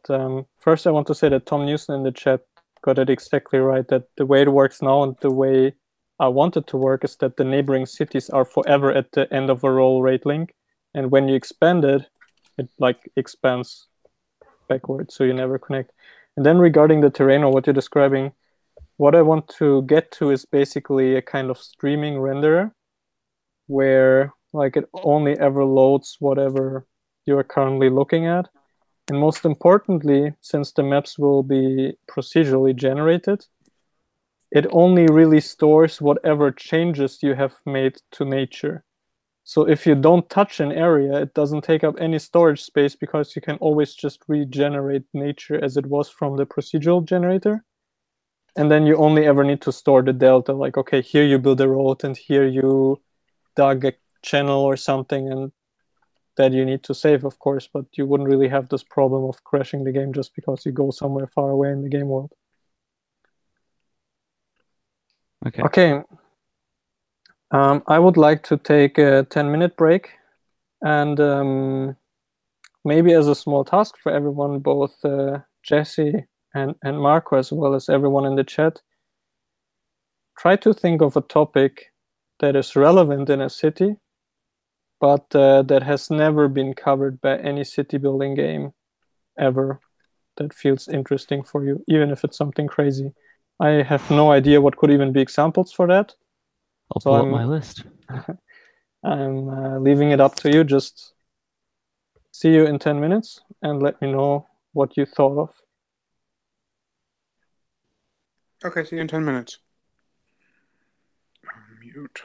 first I want to say that Tom Newson in the chat got it exactly right, that the way it works now and the way I want it to work is that the neighboring cities are forever at the end of a roll rate link, and when you expand it, it like expands backwards, so you never connect. And then regarding the terrain or what you're describing, what I want to get to is basically a kind of streaming renderer where like it only ever loads whatever you're currently looking at. And most importantly, since the maps will be procedurally generated, it only really stores whatever changes you have made to nature. So if you don't touch an area, it doesn't take up any storage space because you can always just regenerate nature as it was from the procedural generator. And then you only ever need to store the delta, like, okay, here you build a road and here you dug a channel or something, and that you need to save, of course, but you wouldn't really have this problem of crashing the game just because you go somewhere far away in the game world. Okay. I would like to take a 10-minute break, and maybe as a small task for everyone, both Jesse and Marco, as well as everyone in the chat, try to think of a topic that is relevant in a city but that has never been covered by any city building game ever that feels interesting for you, even if it's something crazy. I have no idea what could even be examples for that. I'll pull up my list. I'm leaving it up to you. Just see you in 10 minutes and let me know what you thought of. Okay, see you in 10 minutes. Mute.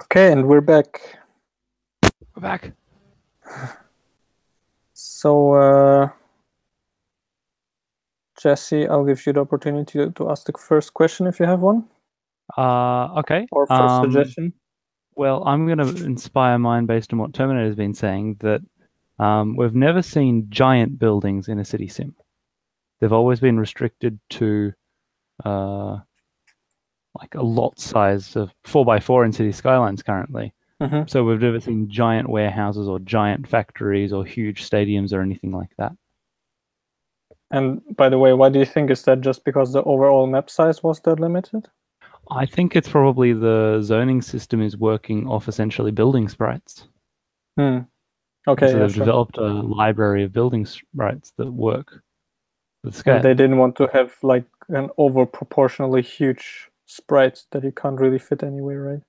Okay, and we're back. We're back. So, Jesse, I'll give you the opportunity to ask the first question if you have one. Okay. Or first suggestion. Well, I'm going to inspire mine based on what Terminator's been saying, that we've never seen giant buildings in a city sim. They've always been restricted to like a lot size of 4x4 in City Skylines currently. Mm-hmm. So we've never seen giant warehouses or giant factories or huge stadiums or anything like that. And by the way, why do you think? Is that just because the overall map size was that limited? I think it's probably the zoning system is working off essentially building sprites. Okay, so they've developed a library of building sprites that work with scale. And they didn't want to have like an over proportionally huge sprite that you can't really fit anywhere, right?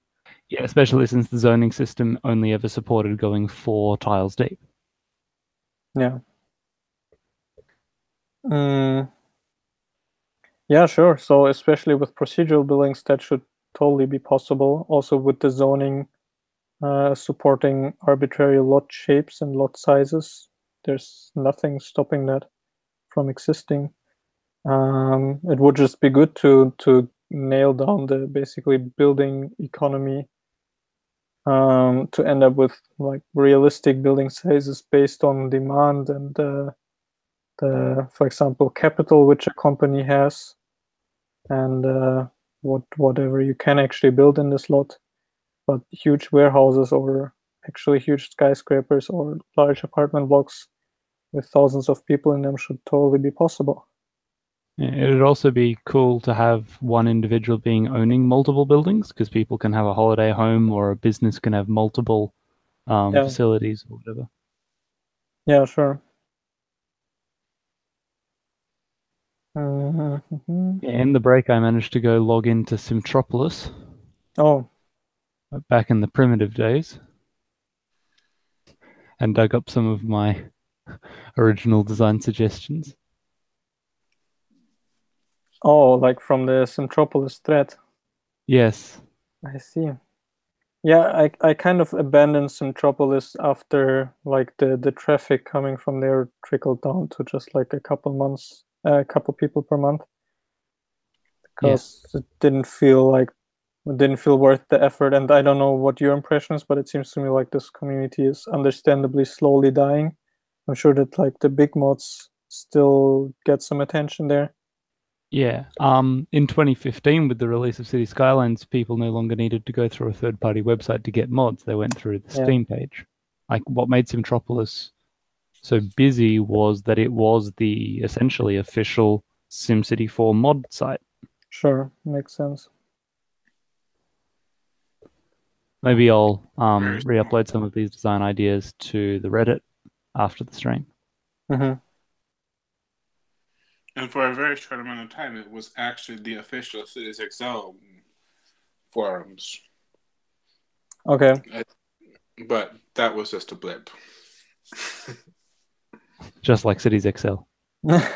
Yeah, especially since the zoning system only ever supported going 4 tiles deep. Yeah. Yeah, sure. So especially with procedural buildings, that should totally be possible. Also with the zoning supporting arbitrary lot shapes and lot sizes, there's nothing stopping that from existing. It would just be good to nail down the basically building economy to end up with like realistic building sizes based on demand and the for example capital which a company has, and whatever you can actually build in this lot. But huge warehouses or actually huge skyscrapers or large apartment blocks with thousands of people in them should totally be possible. Yeah, it'd also be cool to have one individual being owning multiple buildings, because people can have a holiday home or a business can have multiple facilities or whatever. Yeah, sure. Mm-hmm. Yeah, in the break, I managed to go log into Simtropolis. Oh. Back in the primitive days. And dug up some of my original design suggestions. Oh, like from the Simtropolis thread. Yes. I see. Yeah, I kind of abandoned Simtropolis after like the traffic coming from there trickled down to just like a couple people per month. Because it didn't feel worth the effort. And I don't know what your impression is, but it seems to me like this community is understandably slowly dying. I'm sure that like the big mods still get some attention there. Yeah. In 2015, with the release of City Skylines, people no longer needed to go through a third-party website to get mods. They went through the Steam page. Like, what made Simtropolis so busy was that it was the essentially official SimCity 4 mod site. Sure, makes sense. Maybe I'll re-upload some of these design ideas to the Reddit after the stream. Mm-hmm. And for a very short amount of time, it was actually the official Cities XL forums. Okay. But that was just a blip. Just like Cities XL. Yeah.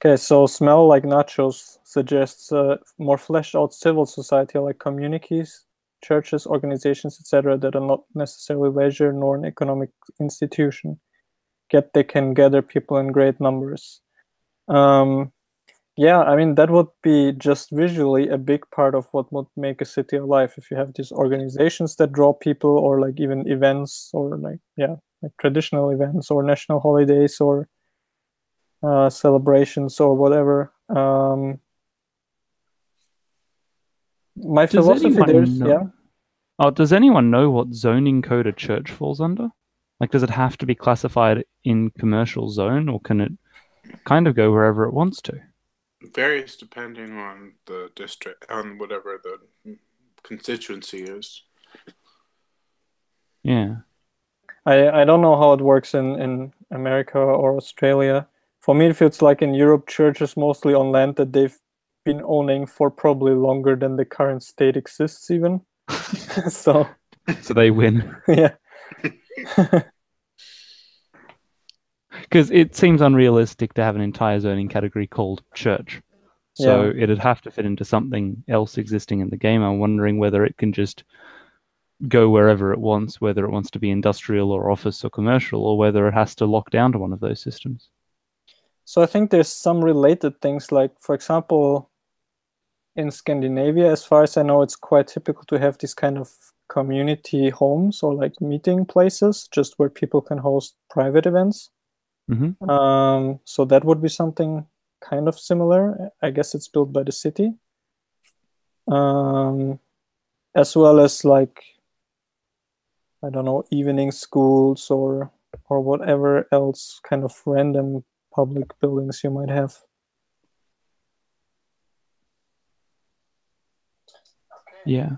Okay, so Smell Like Nachos suggests a more fleshed out civil society like communities, churches, organizations, etc. that are not necessarily leisure nor an economic institution, yet they can gather people in great numbers. Yeah, I mean, that would be just visually a big part of what would make a city alive, if you have these organizations that draw people, or like even events, or like traditional events or national holidays or celebrations or whatever. My philosophy there's does anyone know what zoning code a church falls under? Like, does it have to be classified in commercial zone, or can it kind of go wherever it wants to? Varies depending on the district, on whatever the constituency is. Yeah. I don't know how it works in America or Australia. For me, it feels like in Europe, churches mostly on land that they've been owning for probably longer than the current state exists even. So they win. Yeah. Because it seems unrealistic to have an entire zoning category called church. So it'd have to fit into something else existing in the game. I'm wondering whether it can just go wherever it wants, whether it wants to be industrial or office or commercial, or whether it has to lock down to one of those systems. So I think there's some related things, like, for example, in Scandinavia, as far as I know, it's quite typical to have these kind of community homes or like meeting places, just where people can host private events. So that would be something kind of similar. I guess it's built by the city. As well as, like, I don't know, evening schools or whatever else kind of random public buildings you might have. Yeah.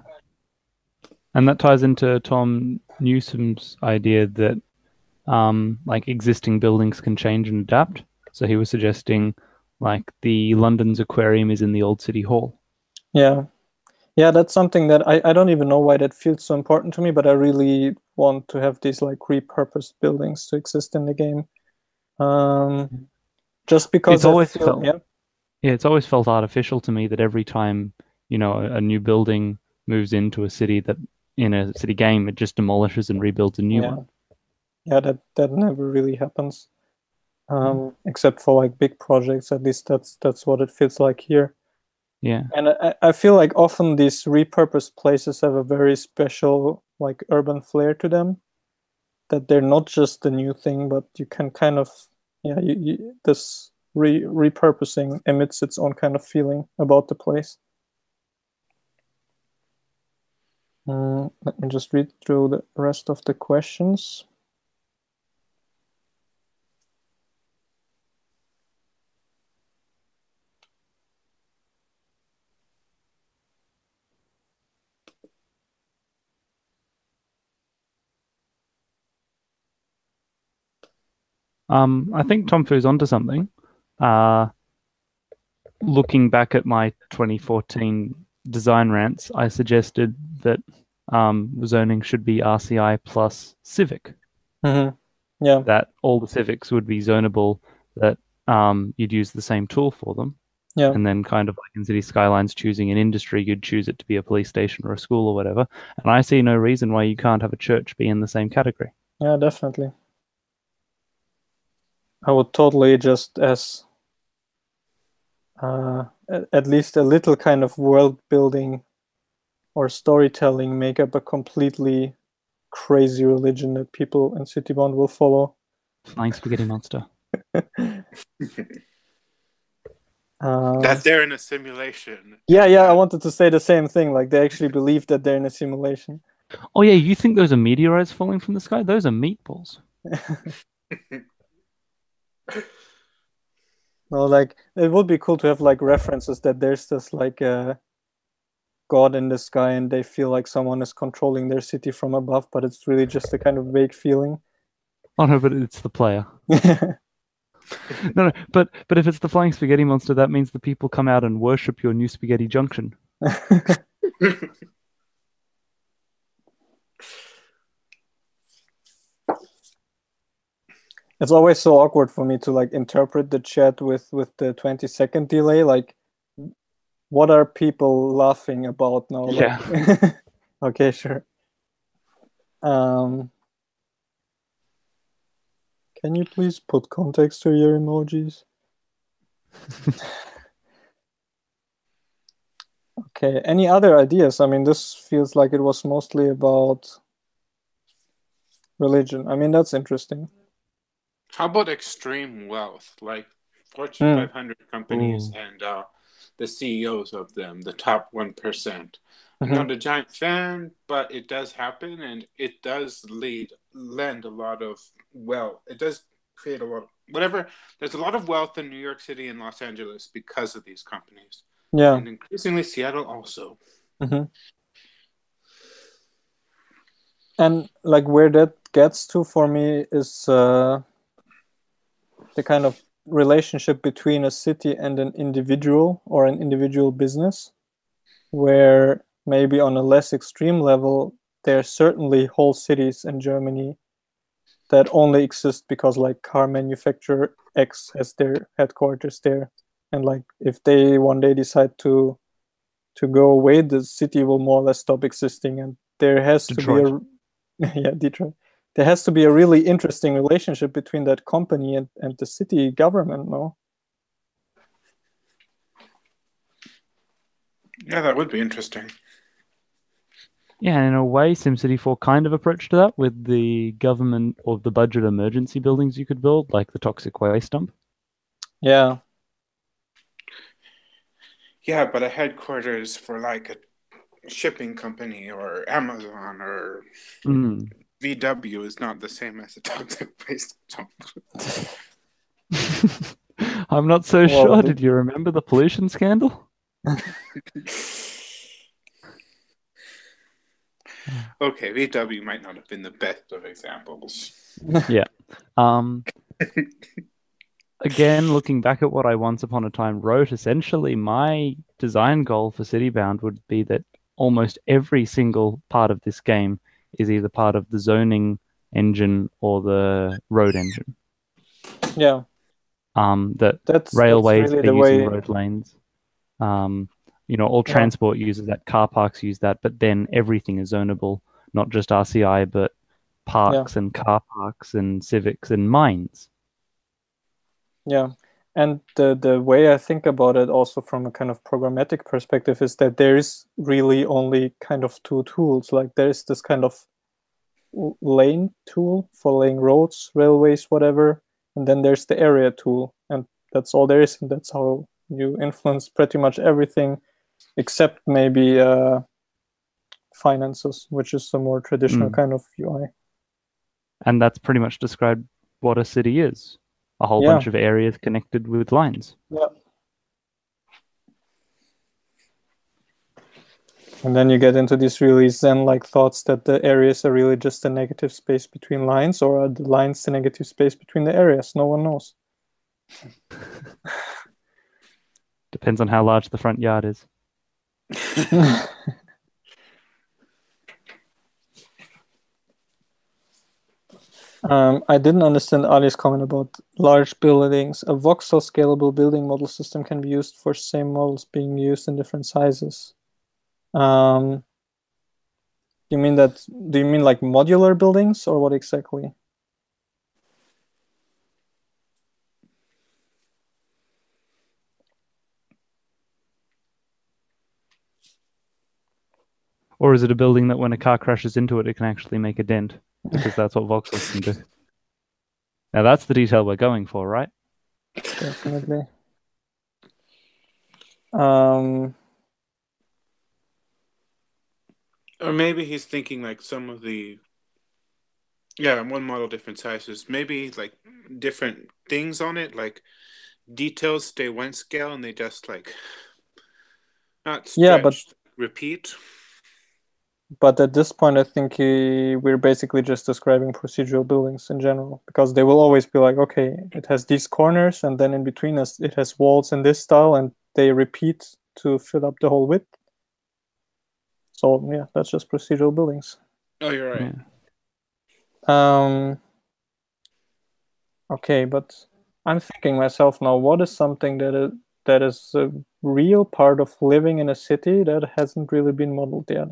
And that ties into Tom Newsom's idea that like existing buildings can change and adapt. So he was suggesting like the London's aquarium is in the old City Hall. Yeah. Yeah, that's something that I don't even know why that feels so important to me, but I really want to have these like repurposed buildings to exist in the game. Just because it's always felt, yeah, it's always felt artificial to me that every time, you know, a new building moves into a city, that in a city game it just demolishes and rebuilds a new one. Yeah, that never really happens. Except for like big projects. At least that's what it feels like here. Yeah. And I feel like often these repurposed places have a very special like urban flair to them, that they're not just a new thing, but you can kind of, this repurposing emits its own kind of feeling about the place. Let me just read through the rest of the questions. I think Tom Fu's onto something. Looking back at my 2014 design rants, I suggested that zoning should be RCI plus civic. Yeah. That all the civics would be zonable, that you'd use the same tool for them. Yeah. And then kind of like in City Skylines choosing an industry, you'd choose it to be a police station or a school or whatever. And I see no reason why you can't have a church be in the same category. Yeah, definitely. I would totally just as at least a little kind of world building or storytelling make up a completely crazy religion that people in Citybound will follow. Flying Spaghetti Monster. That they're in a simulation. Yeah, I wanted to say the same thing. Like, they actually believe that they're in a simulation. Oh yeah, you think those are meteorites falling from the sky? Those are meatballs. No, like, it would be cool to have like references that there's this like God in the sky and they feel like someone is controlling their city from above, but it's really just a kind of vague feeling. Oh no, but it's the player. No, but if it's the Flying Spaghetti Monster, that means the people come out and worship your new Spaghetti Junction. It's always so awkward for me to like interpret the chat with the 20-second delay. Like, what are people laughing about now? Yeah. Like, okay, sure. Can you please put context to your emojis? Okay, any other ideas? I mean, this feels like it was mostly about religion. I mean, that's interesting. How about extreme wealth, like Fortune 500 companies and the CEOs of them, the top 1%? I'm not a giant fan, but it does happen, and it does lend a lot of wealth. It does create a lot of whatever. There's a lot of wealth in New York City and Los Angeles because of these companies. Yeah. And increasingly Seattle also. And like where that gets to for me is the kind of relationship between a city and an individual or an individual business, where maybe on a less extreme level, there are certainly whole cities in Germany that only exist because like car manufacturer X has their headquarters there, and like if they one day decide to go away, the city will more or less stop existing, and there has Detroit. to be yeah, Detroit. There has to be a really interesting relationship between that company and the city government, no? Yeah, that would be interesting. Yeah, in a way, SimCity 4 kind of approached that with the government or the budget emergency buildings you could build, like the toxic waste dump. Yeah. Yeah, but a headquarters for like a shipping company or Amazon or VW is not the same as a toxic waste dump. I'm not so sure. Did you remember the pollution scandal? Okay, VW might not have been the best of examples. Yeah. Again, looking back at what I once upon a time wrote, essentially my design goal for Citybound would be that almost every single part of this game is either part of the zoning engine or the road engine. Yeah. That's railways really are using road lanes. All transport uses that, car parks use that, but then everything is zonable, not just RCI, but parks and car parks and civics and mines. Yeah. And the way I think about it also from a kind of programmatic perspective is that there is really only kind of two tools. Like there is this kind of lane tool for laying roads, railways, whatever. And then there's the area tool. And that's all there is. And that's how you influence pretty much everything except maybe finances, which is a more traditional kind of UI. And that's pretty much described what a city is. A whole bunch of areas connected with lines. Yeah. And then you get into these really Zen-like thoughts that the areas are really just a negative space between lines, or are the lines the negative space between the areas? No one knows. Depends on how large the front yard is. I didn't understand Ali's comment about large buildings. A voxel scalable building model system can be used for same models being used in different sizes. Do you mean like modular buildings, or what exactly? Or is it a building that when a car crashes into it, it can actually make a dent? Because that's what voxels can do. Now that's the detail we're going for, right? Definitely. Or maybe he's thinking like some of the one model, different sizes. Maybe like different things on it, like details stay one scale and they just like not stretched, repeat. But at this point, I think we're basically just describing procedural buildings in general, because they will always be like, okay, it has these corners, and then in between us, it has walls in this style, and they repeat to fill up the whole width. So yeah, that's just procedural buildings. Oh, you're right. Yeah. Okay, but I'm thinking myself now, what is something that is a real part of living in a city that hasn't really been modeled yet,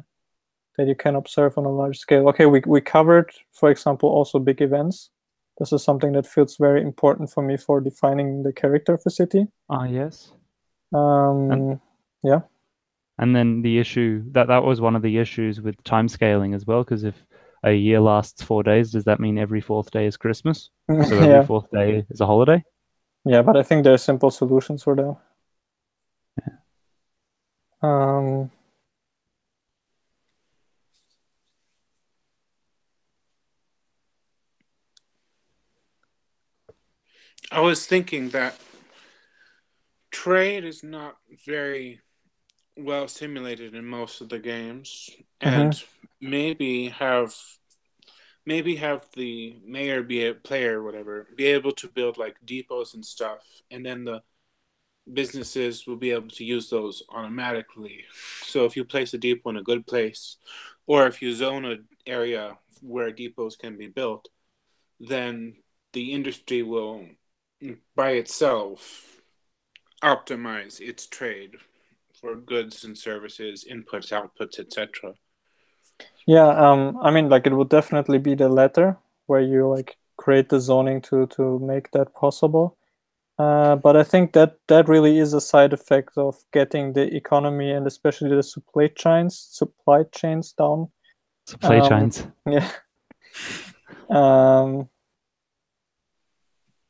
that you can observe on a large scale? Okay, we covered, for example, also big events. This is something that feels very important for me for defining the character of a city. Yes. Yeah. And then the issue, that was one of the issues with time scaling as well, because if a year lasts 4 days, does that mean every fourth day is Christmas? So every fourth day is a holiday? Yeah, but I think there are simple solutions for that. Yeah. I was thinking that trade is not very well simulated in most of the games, and maybe have the mayor be a player or whatever, be able to build like depots and stuff, and then the businesses will be able to use those automatically. So if you place a depot in a good place, or if you zone an area where depots can be built, then the industry will by itself optimize its trade for goods and services, inputs, outputs, etc. Yeah, I mean, like, it would definitely be the latter, where you like create the zoning to make that possible. But I think that really is a side effect of getting the economy and especially the supply chains down. Supply chains. Yeah.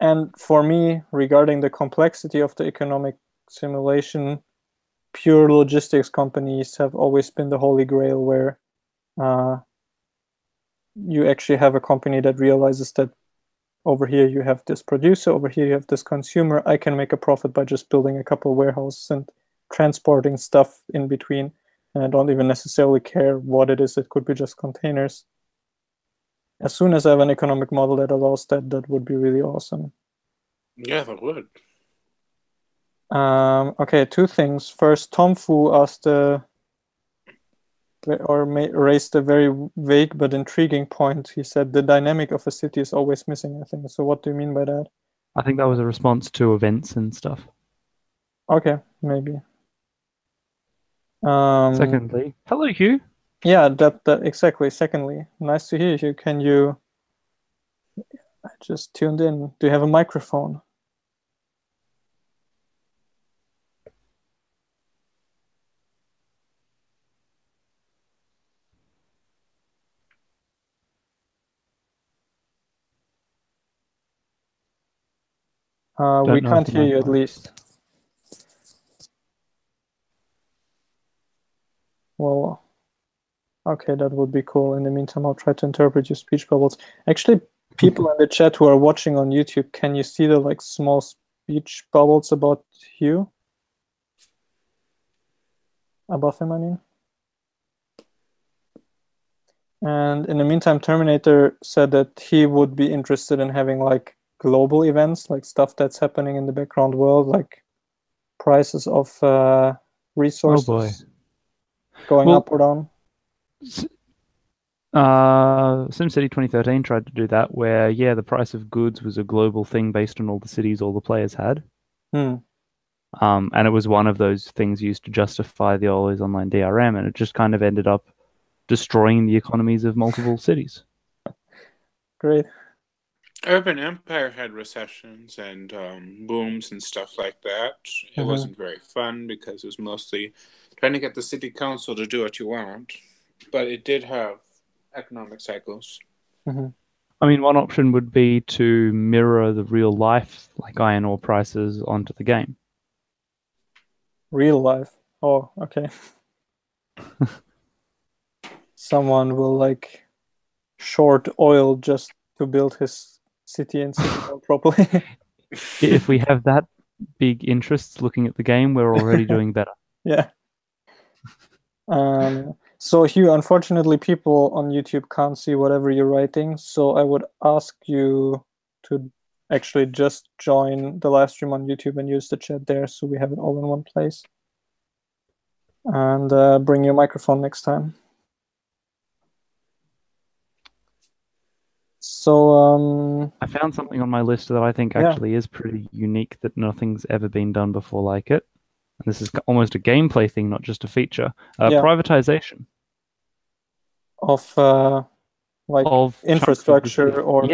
And for me, regarding the complexity of the economic simulation, pure logistics companies have always been the holy grail, where you actually have a company that realizes that over here you have this producer, over here you have this consumer. I can make a profit by just building a couple of warehouses and transporting stuff in between, and I don't even necessarily care what it is. It could be just containers. As soon as I have an economic model that allows that, that would be really awesome. Yeah, that would. Okay, two things. First, Tom Fu asked raised a very vague but intriguing point. He said the dynamic of a city is always missing, I think. So what do you mean by that? I think that was a response to events and stuff. Okay, maybe. Secondly, hello, Hugh. Yeah, that exactly. Secondly, nice to hear you. Can you? I just tuned in. Do you have a microphone? We can't hear you, at least. Well, okay, that would be cool. In the meantime, I'll try to interpret your speech bubbles. Actually, people in the chat who are watching on YouTube, can you see the like small speech bubbles about Hugh? Above him, I mean. And in the meantime, Terminator said that he would be interested in having like global events, like stuff that's happening in the background world, like prices of resources going up or down. SimCity 2013 tried to do that, where the price of goods was a global thing based on all the cities all the players had. And it was one of those things used to justify the always online DRM, and it just kind of ended up destroying the economies of multiple cities. Great. Urban Empire had recessions and booms and stuff like that. It wasn't very fun because it was mostly trying to get the city council to do what you want. But it did have economic cycles. I mean, one option would be to mirror the real life, like iron ore prices, onto the game. Real life? Oh, okay. Someone will like short oil just to build his city and city properly. If we have that big interests looking at the game, we're already doing better. Yeah. So Hugh, unfortunately, people on YouTube can't see whatever you're writing. So I would ask you to actually just join the live stream on YouTube and use the chat there, so we have it all in one place. And bring your microphone next time. So I found something on my list that I think actually is pretty unique, that nothing's ever been done before like it. And this is almost a gameplay thing, not just a feature. Privatization of infrastructure or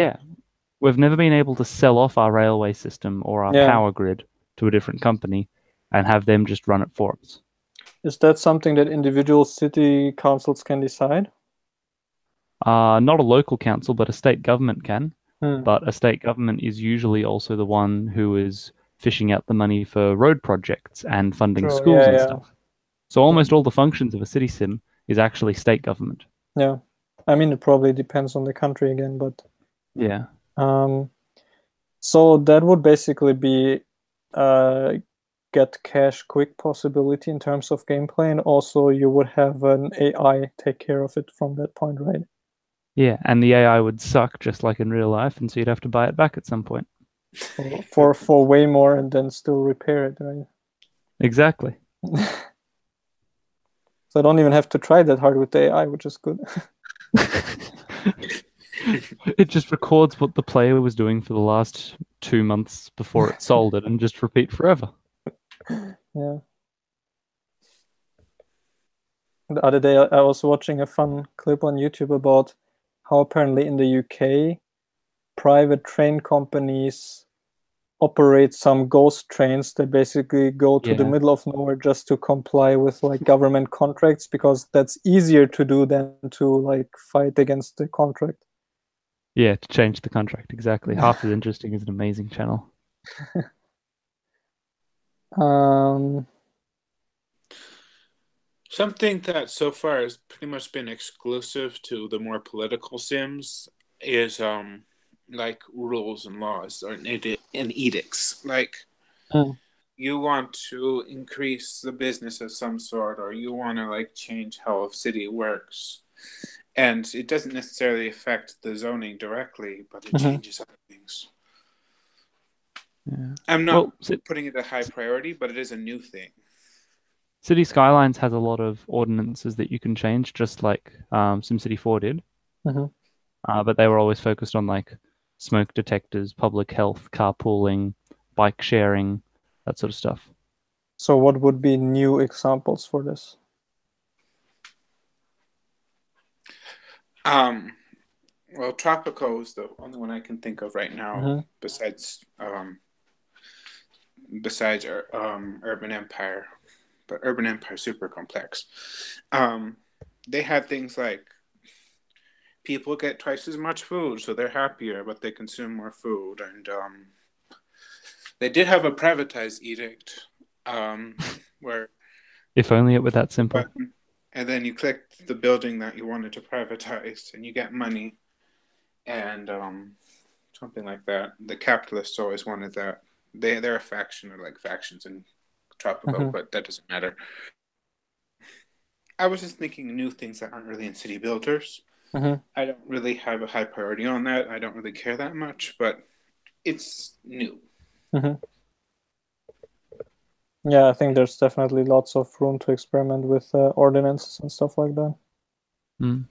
we've never been able to sell off our railway system or our power grid to a different company and have them just run it for us. Is that something that individual city councils can decide? Not a local council, but a state government can. But a state government is usually also the one who is fishing out the money for road projects and funding schools and stuff. So almost all the functions of a city sim is actually state government. Yeah. I mean, it probably depends on the country again, but... Yeah. So that would basically be get cash quick possibility in terms of gameplay, and also you would have an AI take care of it from that point, right? Yeah, and the AI would suck just like in real life, and so you'd have to buy it back at some point. For way more and then still repair it, right? Exactly. So I don't even have to try that hard with the AI, which is good. It just records what the player was doing for the last 2 months before it sold it and just repeat forever. Yeah. The other day, I was watching a fun clip on YouTube about how apparently in the UK, private train companies operate some ghost trains that basically go to the Yeah. middle of nowhere just to comply with like government contracts, because that's easier to do than to like fight against the contract. Yeah, to change the contract, exactly. Half as interesting as an amazing channel. Something that so far has pretty much been exclusive to the more political sims is like rules and laws and edicts. Like you want to increase the business of some sort, or you want to like change how a city works, and it doesn't necessarily affect the zoning directly, but it changes other things. Yeah. I'm not putting it a high priority, but it is a new thing. City Skylines has a lot of ordinances that you can change, just like SimCity 4 did. But they were always focused on like smoke detectors, public health, carpooling, bike sharing, that sort of stuff. So what would be new examples for this? Well, Tropico is the only one I can think of right now, besides Urban Empire. But Urban Empire is super complex. They had things like people get twice as much food, so they're happier, but they consume more food. And they did have a privatized edict where... If only it were that simple. And then you click the building that you wanted to privatize, and you get money, and something like that. The capitalists always wanted that. They're a faction, or like factions in Tropico, but that doesn't matter. I was just thinking new things that aren't really in city builders. I don't really have a high priority on that. I don't really care that much, but it's new. Yeah, I think there's definitely lots of room to experiment with ordinances and stuff like that. And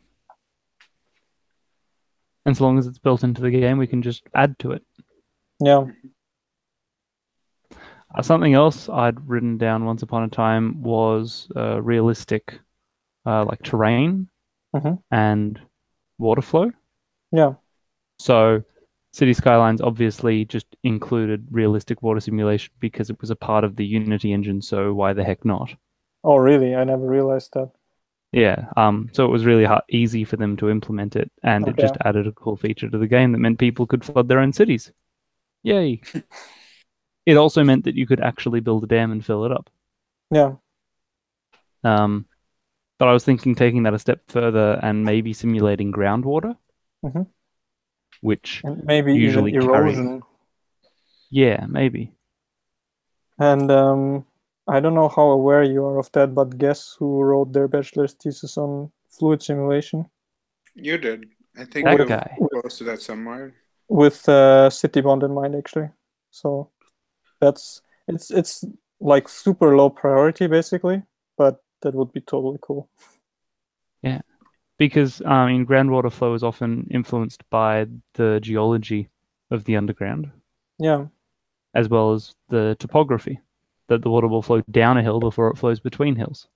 as long as it's built into the game, we can just add to it. Yeah. Something else I'd written down once upon a time was realistic like terrain and water flow. Yeah. So City Skylines obviously just included realistic water simulation because it was a part of the Unity engine, so why the heck not? Oh, really? I never realized that. Yeah, so it was really easy for them to implement it, and it just added a cool feature to the game that meant people could flood their own cities. Yay! It also meant that you could actually build a dam and fill it up. Yeah. But I was thinking taking that a step further and maybe simulating groundwater, which and maybe usually even erosion. Yeah, maybe. And I don't know how aware you are of that, but guess who wrote their bachelor's thesis on fluid simulation? You did. I think that you guy posted that somewhere. With City Bond in mind, actually. So it's like super low priority, basically, but that would be totally cool. Yeah, because groundwater flow is often influenced by the geology of the underground. Yeah. As well as the topography, that the water will flow down a hill before it flows between hills.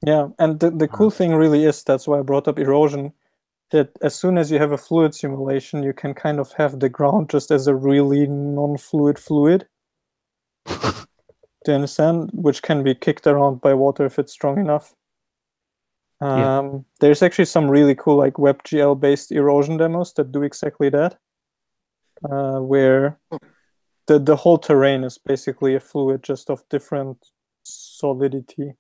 Yeah, and the cool thing really is, that's why I brought up erosion, that as soon as you have a fluid simulation, you can kind of have the ground just as a really non-fluid fluid. Do you understand? Which can be kicked around by water if it's strong enough. There's actually some really cool like WebGL based erosion demos that do exactly that, where the whole terrain is basically a fluid, just of different solidity.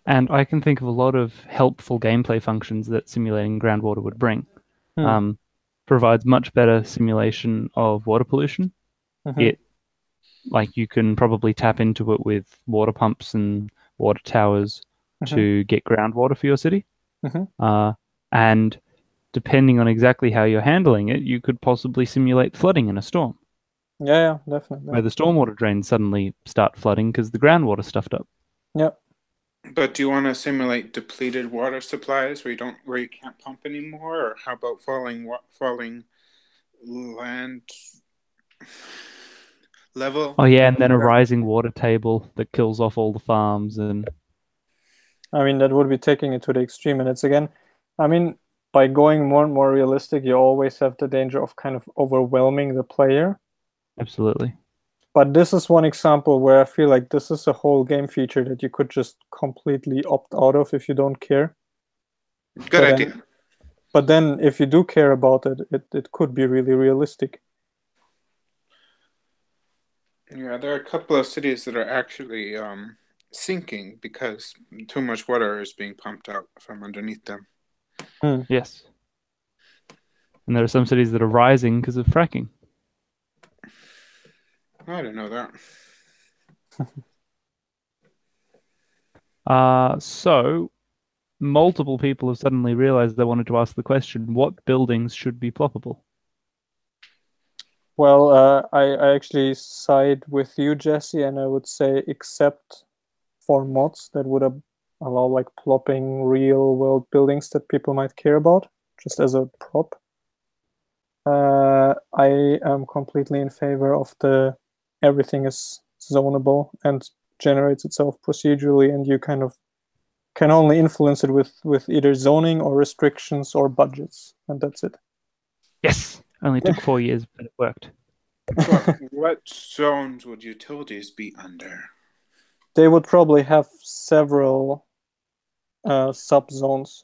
And I can think of a lot of helpful gameplay functions that simulating groundwater would bring. Provides much better simulation of water pollution. You can probably tap into it with water pumps and water towers to get groundwater for your city. And depending on exactly how you're handling it, you could possibly simulate flooding in a storm. Yeah, definitely. Where the stormwater drains suddenly start flooding because the groundwater stuffed up. Yeah. But do you want to simulate depleted water supplies where you can't pump anymore, or how about falling land level. Oh yeah, and then a rising water table that kills off all the farms. And I mean, that would be taking it to the extreme. And it's again, I mean, by going more and more realistic, you always have the danger of kind of overwhelming the player. absolutely. But this is one example where I feel like this is a whole game feature that you could just completely opt out of if you don't care. Good idea. But then if you do care about it, it could be really realistic. Yeah, there are a couple of cities that are actually sinking because too much water is being pumped out from underneath them. Yes. And there are some cities that are rising because of fracking. I didn't know that. So multiple people have suddenly realized they wanted to ask the question, what buildings should be ploppable? Well, I actually side with you, Jesse, and I would say except for mods that would allow like plopping real world buildings that people might care about, just as a prop. I am completely in favor of the everything is zonable and generates itself procedurally, and you kind of can only influence it with either zoning or restrictions or budgets, and that's it. Yes, only took 4 years, but it worked. What zones would utilities be under? They would probably have several sub-zones.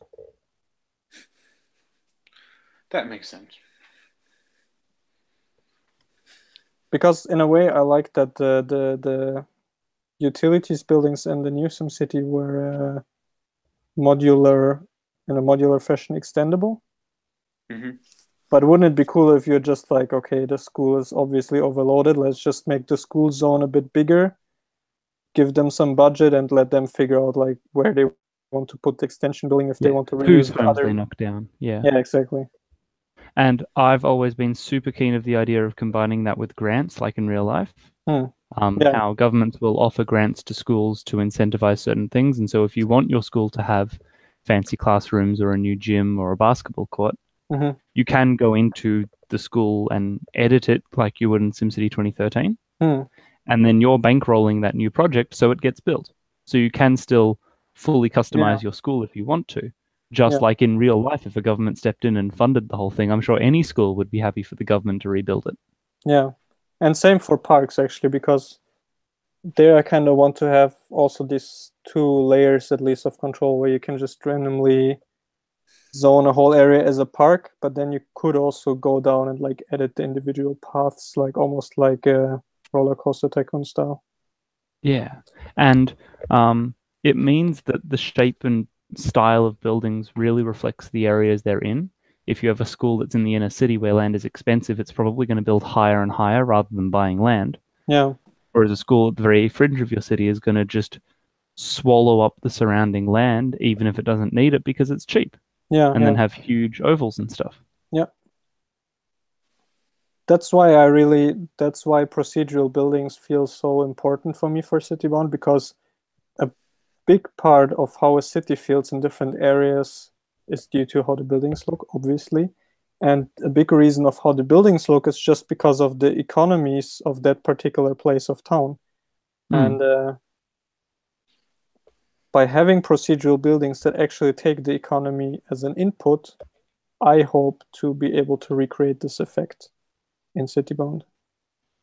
That makes sense. Because in a way, I like that the utilities buildings in the new SimCity were modular, in a modular fashion, extendable. Mm-hmm. But wouldn't it be cool if you're just like, okay, the school is obviously overloaded, let's just make the school zone a bit bigger, give them some budget, and let them figure out like where they want to put the extension building if they want to reuse whose homes other... they knock down. Yeah, exactly. And I've always been super keen of the idea of combining that with grants, like in real life. How governments will offer grants to schools to incentivize certain things. And so if you want your school to have fancy classrooms or a new gym or a basketball court, you can go into the school and edit it like you would in SimCity 2013. And then you're bankrolling that new project so it gets built. So you can still fully customize your school if you want to. Just like in real life, if a government stepped in and funded the whole thing, I'm sure any school would be happy for the government to rebuild it. Yeah. And same for parks, actually, because there I kind of want to have also these 2 layers at least of control where you can just randomly zone a whole area as a park, but then you could also go down and like edit the individual paths, like almost like a roller coaster tycoon style. Yeah. And it means that the shape and style of buildings really reflects the areas they're in. If you have a school that's in the inner city where land is expensive, it's probably going to build higher and higher rather than buying land. Yeah. Whereas a school at the very fringe of your city is going to just swallow up the surrounding land, even if it doesn't need it, because it's cheap. Yeah. And then have huge ovals and stuff. Yeah. That's why procedural buildings feel so important for me for Citybound, because a big part of how a city feels in different areas is due to how the buildings look, obviously. And a big reason of how the buildings look is just because of the economies of that particular place of town. And by having procedural buildings that actually take the economy as an input, I hope to be able to recreate this effect in Citybound.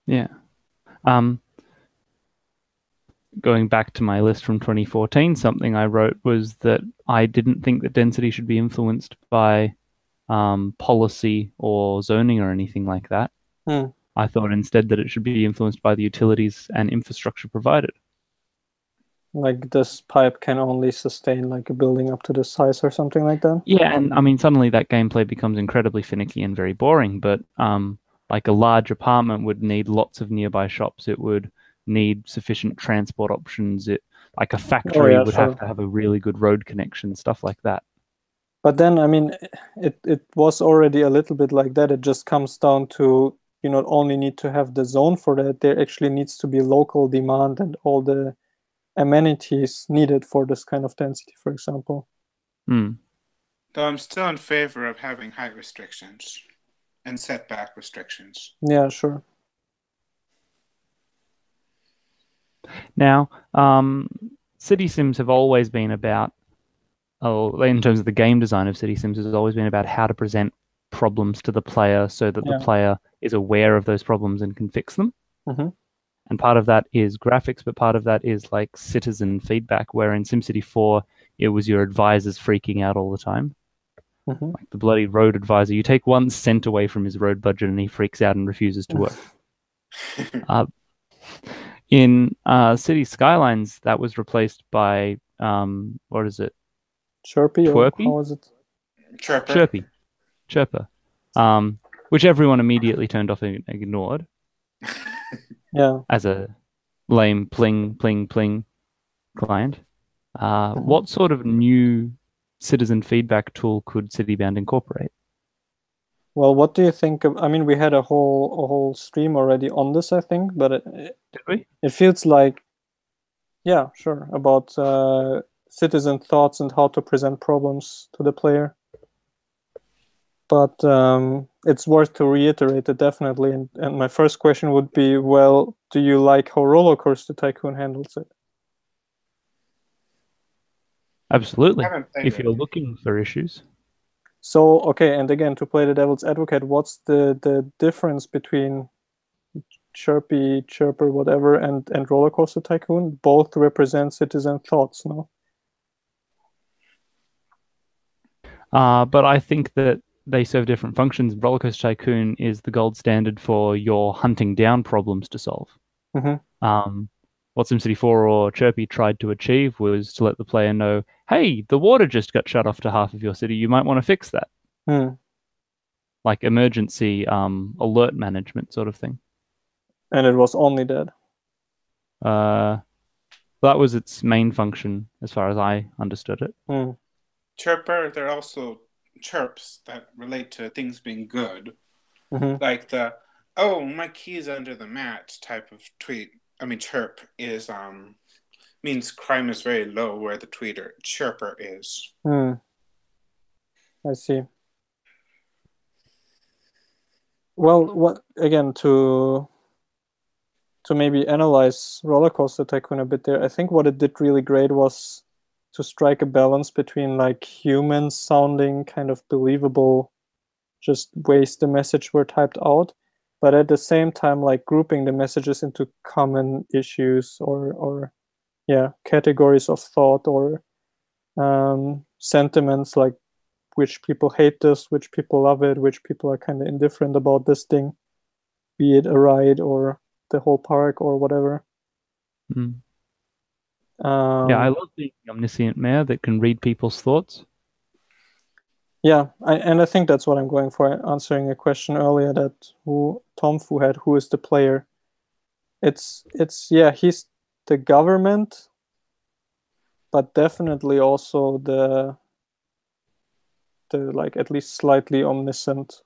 Yeah. Going back to my list from 2014, something I wrote was that I didn't think that density should be influenced by policy or zoning or anything like that. I thought instead that it should be influenced by the utilities and infrastructure provided. Like this pipe can only sustain like a building up to this size or something like that? Yeah, and I mean, suddenly that gameplay becomes incredibly finicky and very boring, but like a large apartment would need lots of nearby shops. It would need sufficient transport options. Like a factory would have to have a really good road connection, stuff like that. But then, I mean, it was already a little bit like that. It just comes down to, you not only need to have the zone for that, there actually needs to be local demand and all the amenities needed for this kind of density, for example. Though I'm still in favor of having height restrictions. and setback restrictions. Yeah, sure. Now, City Sims have always been about, in terms of the game design of City Sims, has always been about how to present problems to the player so that the player is aware of those problems and can fix them. Mm-hmm. And part of that is graphics, but part of that is like citizen feedback, where in SimCity 4, it was your advisors freaking out all the time. Mm-hmm. Like the bloody road advisor. You take 1 cent away from his road budget and he freaks out and refuses to work. In City Skylines, that was replaced by, what is it? Chirpy? Twerpy? Or how is it? Chirper. Which everyone immediately turned off and ignored. Yeah. As a lame pling, pling, pling client. What sort of new citizen feedback tool could Citybound incorporate? Well, what do you think of, I mean, we had a whole stream already on this, I think, but Did we? It feels like, yeah, sure, about citizen thoughts and how to present problems to the player. But it's worth to reiterate it definitely. And my first question would be, well, do you like how Roller Coaster Tycoon handles it? Absolutely. If you're looking for issues. So, okay, and again, to play the devil's advocate, what's the difference between Chirpy, Chirper, whatever, and Roller Coaster Tycoon? Both represent citizen thoughts, no? But I think that they serve different functions. Roller Coaster Tycoon is the gold standard for your hunting down problems to solve. Mm-hmm. What SimCity 4 or Chirpy tried to achieve was to let the player know, hey, the water just got shut off to half of your city. You might want to fix that. Like emergency alert management sort of thing. And it was only that. That was its main function, as far as I understood it. Chirper, there are also chirps that relate to things being good. Like the, oh, my key's under the mat type of tweet. I mean, chirp is, means crime is very low where the chirper is. I see. Well, what again, to maybe analyze Roller Coaster Tycoon a bit there, I think what it did really great was to strike a balance between like human sounding, kind of believable, just ways the message were typed out, but at the same time like grouping the messages into common issues or categories of thought or sentiments, like which people hate this, which people love it, which people are kind of indifferent about this thing, be it a ride or the whole park or whatever. Yeah, I love being the omniscient mayor that can read people's thoughts. Yeah, I think that's what I'm going for, answering a question earlier that Tom Fu had, who is the player? It's he's the government, but definitely also the like at least slightly omniscient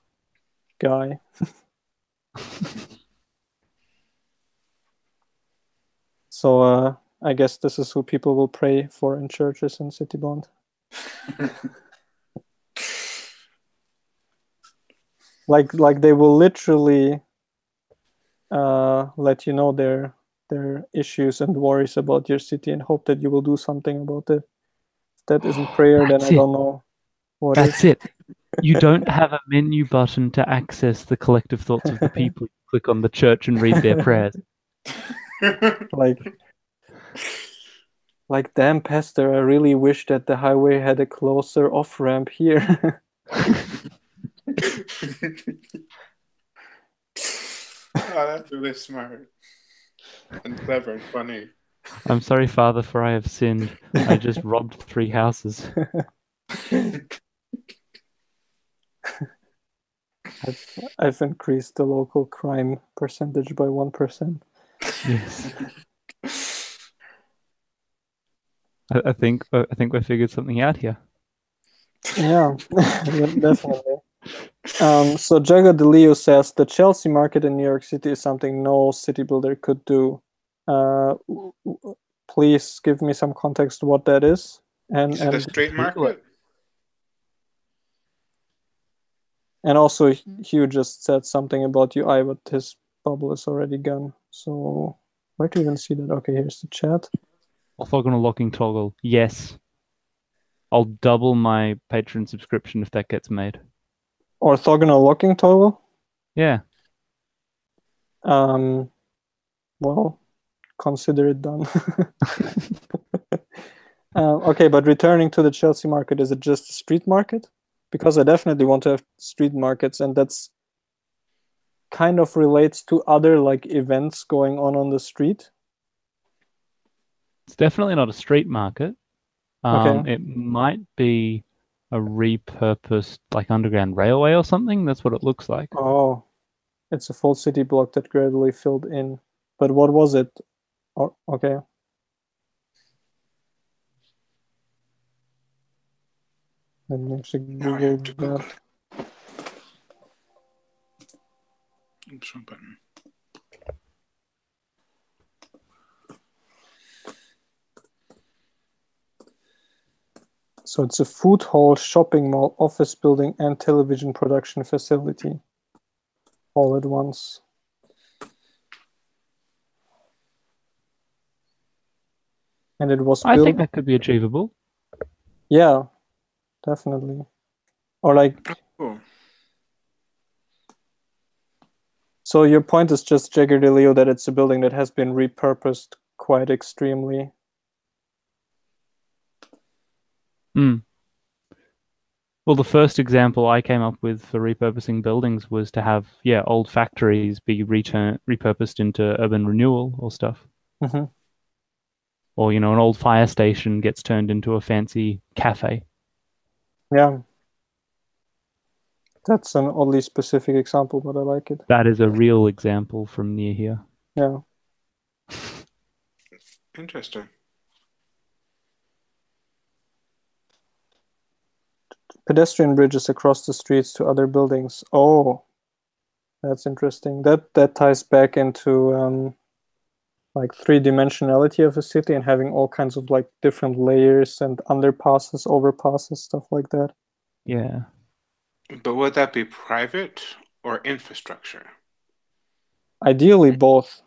guy. So I guess this is who people will pray for in churches in Citybond. like they will literally let you know their issues and worries about your city and hope that you will do something about it. If that isn't prayer, then I don't know what is. That's it. You don't have a menu button to access the collective thoughts of the people. You click on the church and read their prayers. Like, damn, Pastor, I really wish that the highway had a closer off-ramp here. Oh, that's really smart and clever and funny. I'm sorry, Father, for I have sinned. I just robbed 3 houses. I've increased the local crime percentage by 1%. Yes. I think we figured something out here. Yeah, definitely. So Jago De Leo says the Chelsea market in New York City is something no city builder could do. Please give me some context to what that is. Is it a street market? And also, Hugh just said something about UI, but his bubble is already gone. So where do you even see that? Okay, here's the chat. Orthogonal locking toggle. Yes. I'll double my Patron subscription if that gets made. Orthogonal locking toggle? Yeah. Well, consider it done. Okay, but returning to the Chelsea market, is it just a street market? Because I definitely want to have street markets, and that's kind of relates to other like events going on the street. It's definitely not a street market. Okay. It might be a repurposed like underground railway or something. That's what it looks like. Oh, it's a full city block that gradually filled in. But what was it? Oh, okay. Let me actually Google that. Oops, wrong button. So it's a food hall, shopping mall, office building, and television production facility all at once. And it was built. I think that could be achievable. Yeah, definitely. Or like. Oh. So your point is just, Jagger de Leo, that it's a building that has been repurposed quite extremely. Well, the first example I came up with for repurposing buildings was to have, old factories be repurposed into urban renewal or stuff. Mm-hmm. Or, an old fire station gets turned into a fancy cafe. Yeah. That's an oddly specific example, but I like it. That is a real example from near here. Yeah. Interesting. Pedestrian bridges across the streets to other buildings. Oh, that's interesting. That ties back into like three-dimensionality of a city and having all kinds of like different layers and underpasses, overpasses, stuff like that. Yeah. But would that be private or infrastructure? Ideally, both.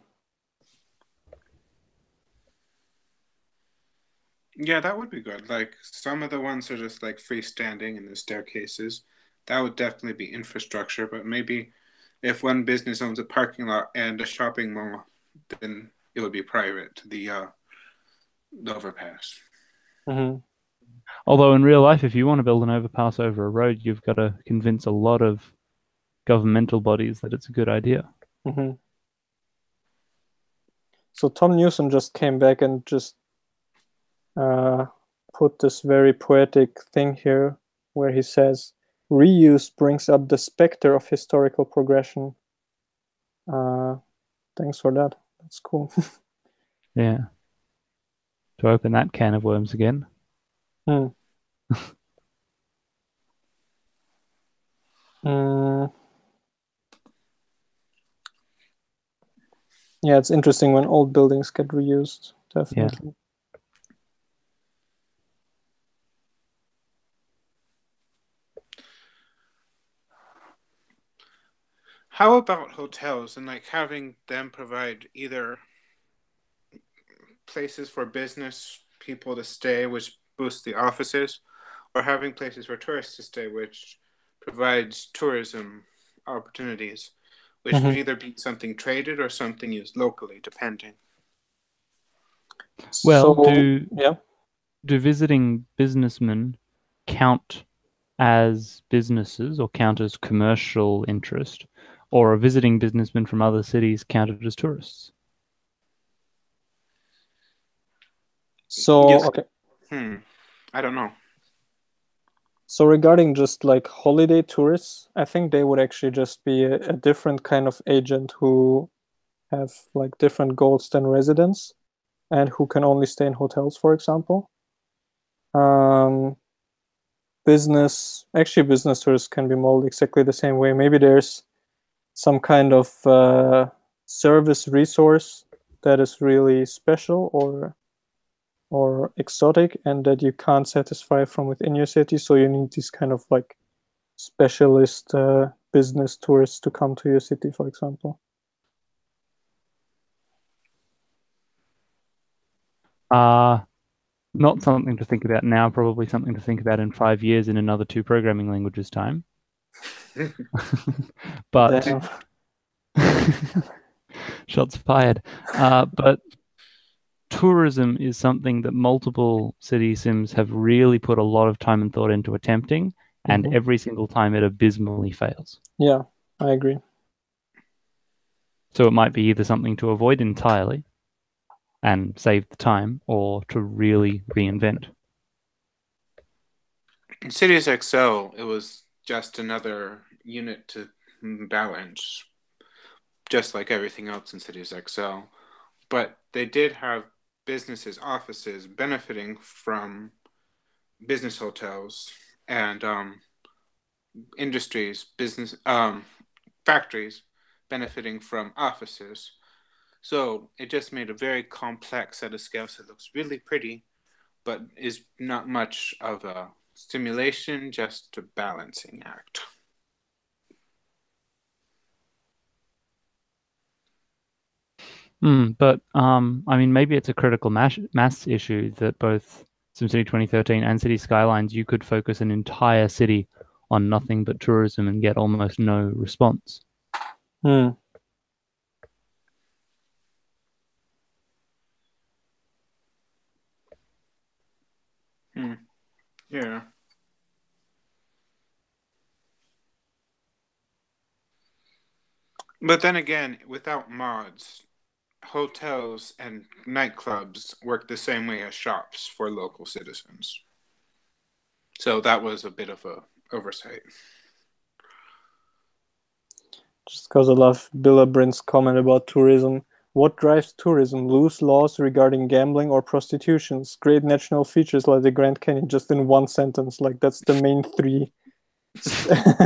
Yeah, that would be good. Like some of the ones are just like freestanding in the staircases. That would definitely be infrastructure. But maybe if one business owns a parking lot and a shopping mall, then it would be private. The overpass. Mm-hmm. Although in real life, if you want to build an overpass over a road, you've got to convince a lot of governmental bodies that it's a good idea. Mm-hmm. So Tom Newsom just came back and just put this very poetic thing here where he says, reuse brings up the specter of historical progression. Thanks for that. That's cool. Yeah. To open that can of worms again. Yeah, it's interesting when old buildings get reused, definitely. Yeah. How about hotels and like having them provide either places for business people to stay, which boosts the offices, or having places for tourists to stay, which provides tourism opportunities, which would either be something traded or something used locally, depending. Well, so, do visiting businessmen count as businesses or count as commercial interest, or are visiting businessmen from other cities counted as tourists? So, Yes. okay. I don't know. So regarding just like holiday tourists, I think they would actually just be a different kind of agent who have like different goals than residents and who can only stay in hotels, for example. Business tourists can be molded exactly the same way. Maybe there's some kind of service resource that is really special or exotic and that you can't satisfy from within your city, so you need these kind of like specialist business tourists to come to your city, for example? Not something to think about now, probably something to think about in 5 years in another 2 programming languages time. But shots fired. But tourism is something that multiple city sims have really put a lot of time and thought into attempting, and every single time it abysmally fails. Yeah, I agree. So it might be either something to avoid entirely and save the time, or to really reinvent. In Cities XL, it was just another unit to balance, just like everything else in Cities XL. But they did have businesses, offices benefiting from business hotels and industries, business factories benefiting from offices. So it just made a very complex set of scales that looks really pretty, but is not much of a stimulation, just a balancing act. But I mean, maybe it's a critical mass issue that both SimCity 2013 and City Skylines, you could focus an entire city on nothing but tourism and get almost no response. Yeah. But then again, without mods, hotels and nightclubs work the same way as shops for local citizens. So that was a bit of a oversight. Just because I love Billabrin's comment about tourism. What drives tourism? Loose laws regarding gambling or prostitutions. Great natural features like the Grand Canyon, just in one sentence. Like, that's the main 3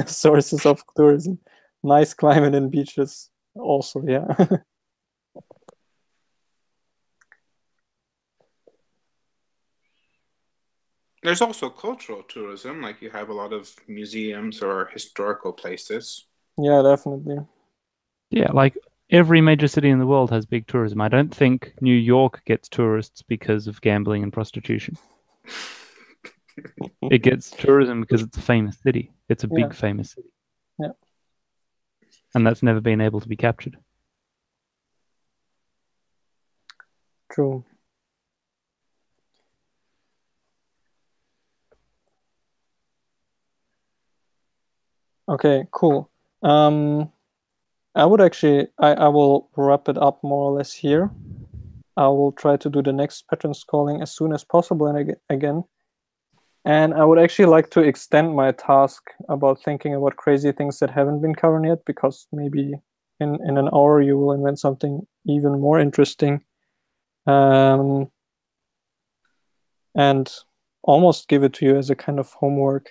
sources of tourism. Nice climate and beaches also, yeah. There's also cultural tourism, like you have a lot of museums or historical places. Yeah, definitely. Yeah, like every major city in the world has big tourism. I don't think New York gets tourists because of gambling and prostitution. It gets tourism because it's a famous city. It's a big famous city. Yeah. And that's never been able to be captured. True. Okay, cool. I would actually, I will wrap it up more or less here. I will try to do the next Patron calling as soon as possible and again. And I would actually like to extend my task about thinking about crazy things that haven't been covered yet, because maybe in an hour you will invent something even more interesting. And almost give it to you as a kind of homework.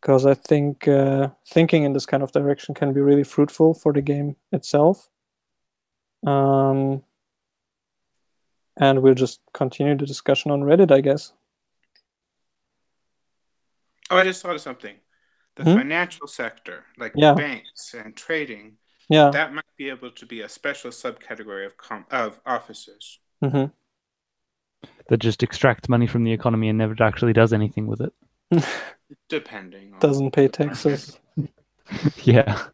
Because I think thinking in this kind of direction can be really fruitful for the game itself. And we'll just continue the discussion on Reddit, I guess. Oh, I just thought of something. The financial sector, like banks and trading, that might be able to be a special subcategory of offices. That just extracts money from the economy and never actually does anything with it. Depending. Doesn't pay taxes. Yeah.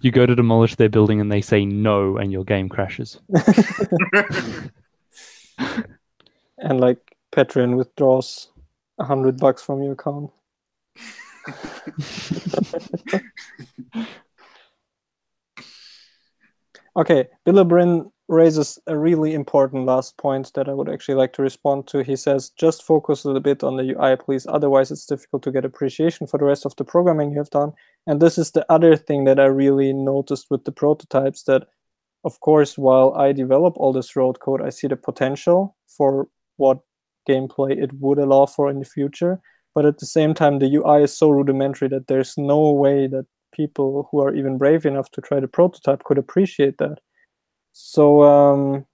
You go to demolish their building and they say no, and your game crashes. And like Patron withdraws $100 from your account. Okay, Billabrin raises a really important last point that I would actually like to respond to. He says, just focus a little bit on the UI, please. Otherwise, it's difficult to get appreciation for the rest of the programming you have done. And this is the other thing that I really noticed with the prototypes, that, of course, while I develop all this road code, I see the potential for what gameplay it would allow for in the future. But at the same time, the UI is so rudimentary that there's no way that people who are even brave enough to try the prototype could appreciate that. So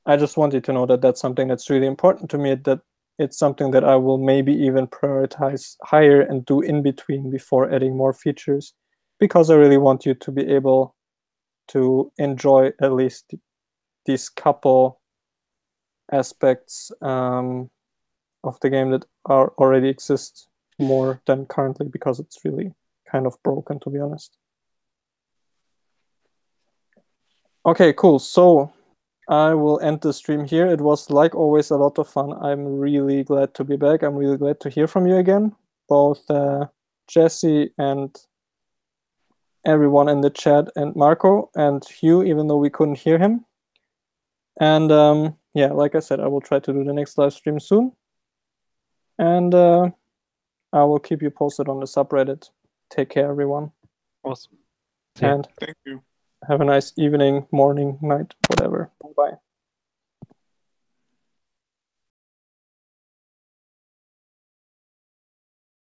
I just wanted to know that that's something that's really important to me, that it's something that I will maybe even prioritize higher and do in between before adding more features, because I really want you to be able to enjoy at least these couple aspects of the game that already exist more than currently, because it's really kind of broken, to be honest. Okay, cool. So I will end the stream here. It was, like always, a lot of fun. I'm really glad to be back. I'm really glad to hear from you again, both Jesse and everyone in the chat, and Marco and Hugh, even though we couldn't hear him. And yeah, like I said, I will try to do the next live stream soon. And I will keep you posted on the subreddit. Take care, everyone. Awesome. And thank you. Have a nice evening, morning, night, whatever. Bye-bye.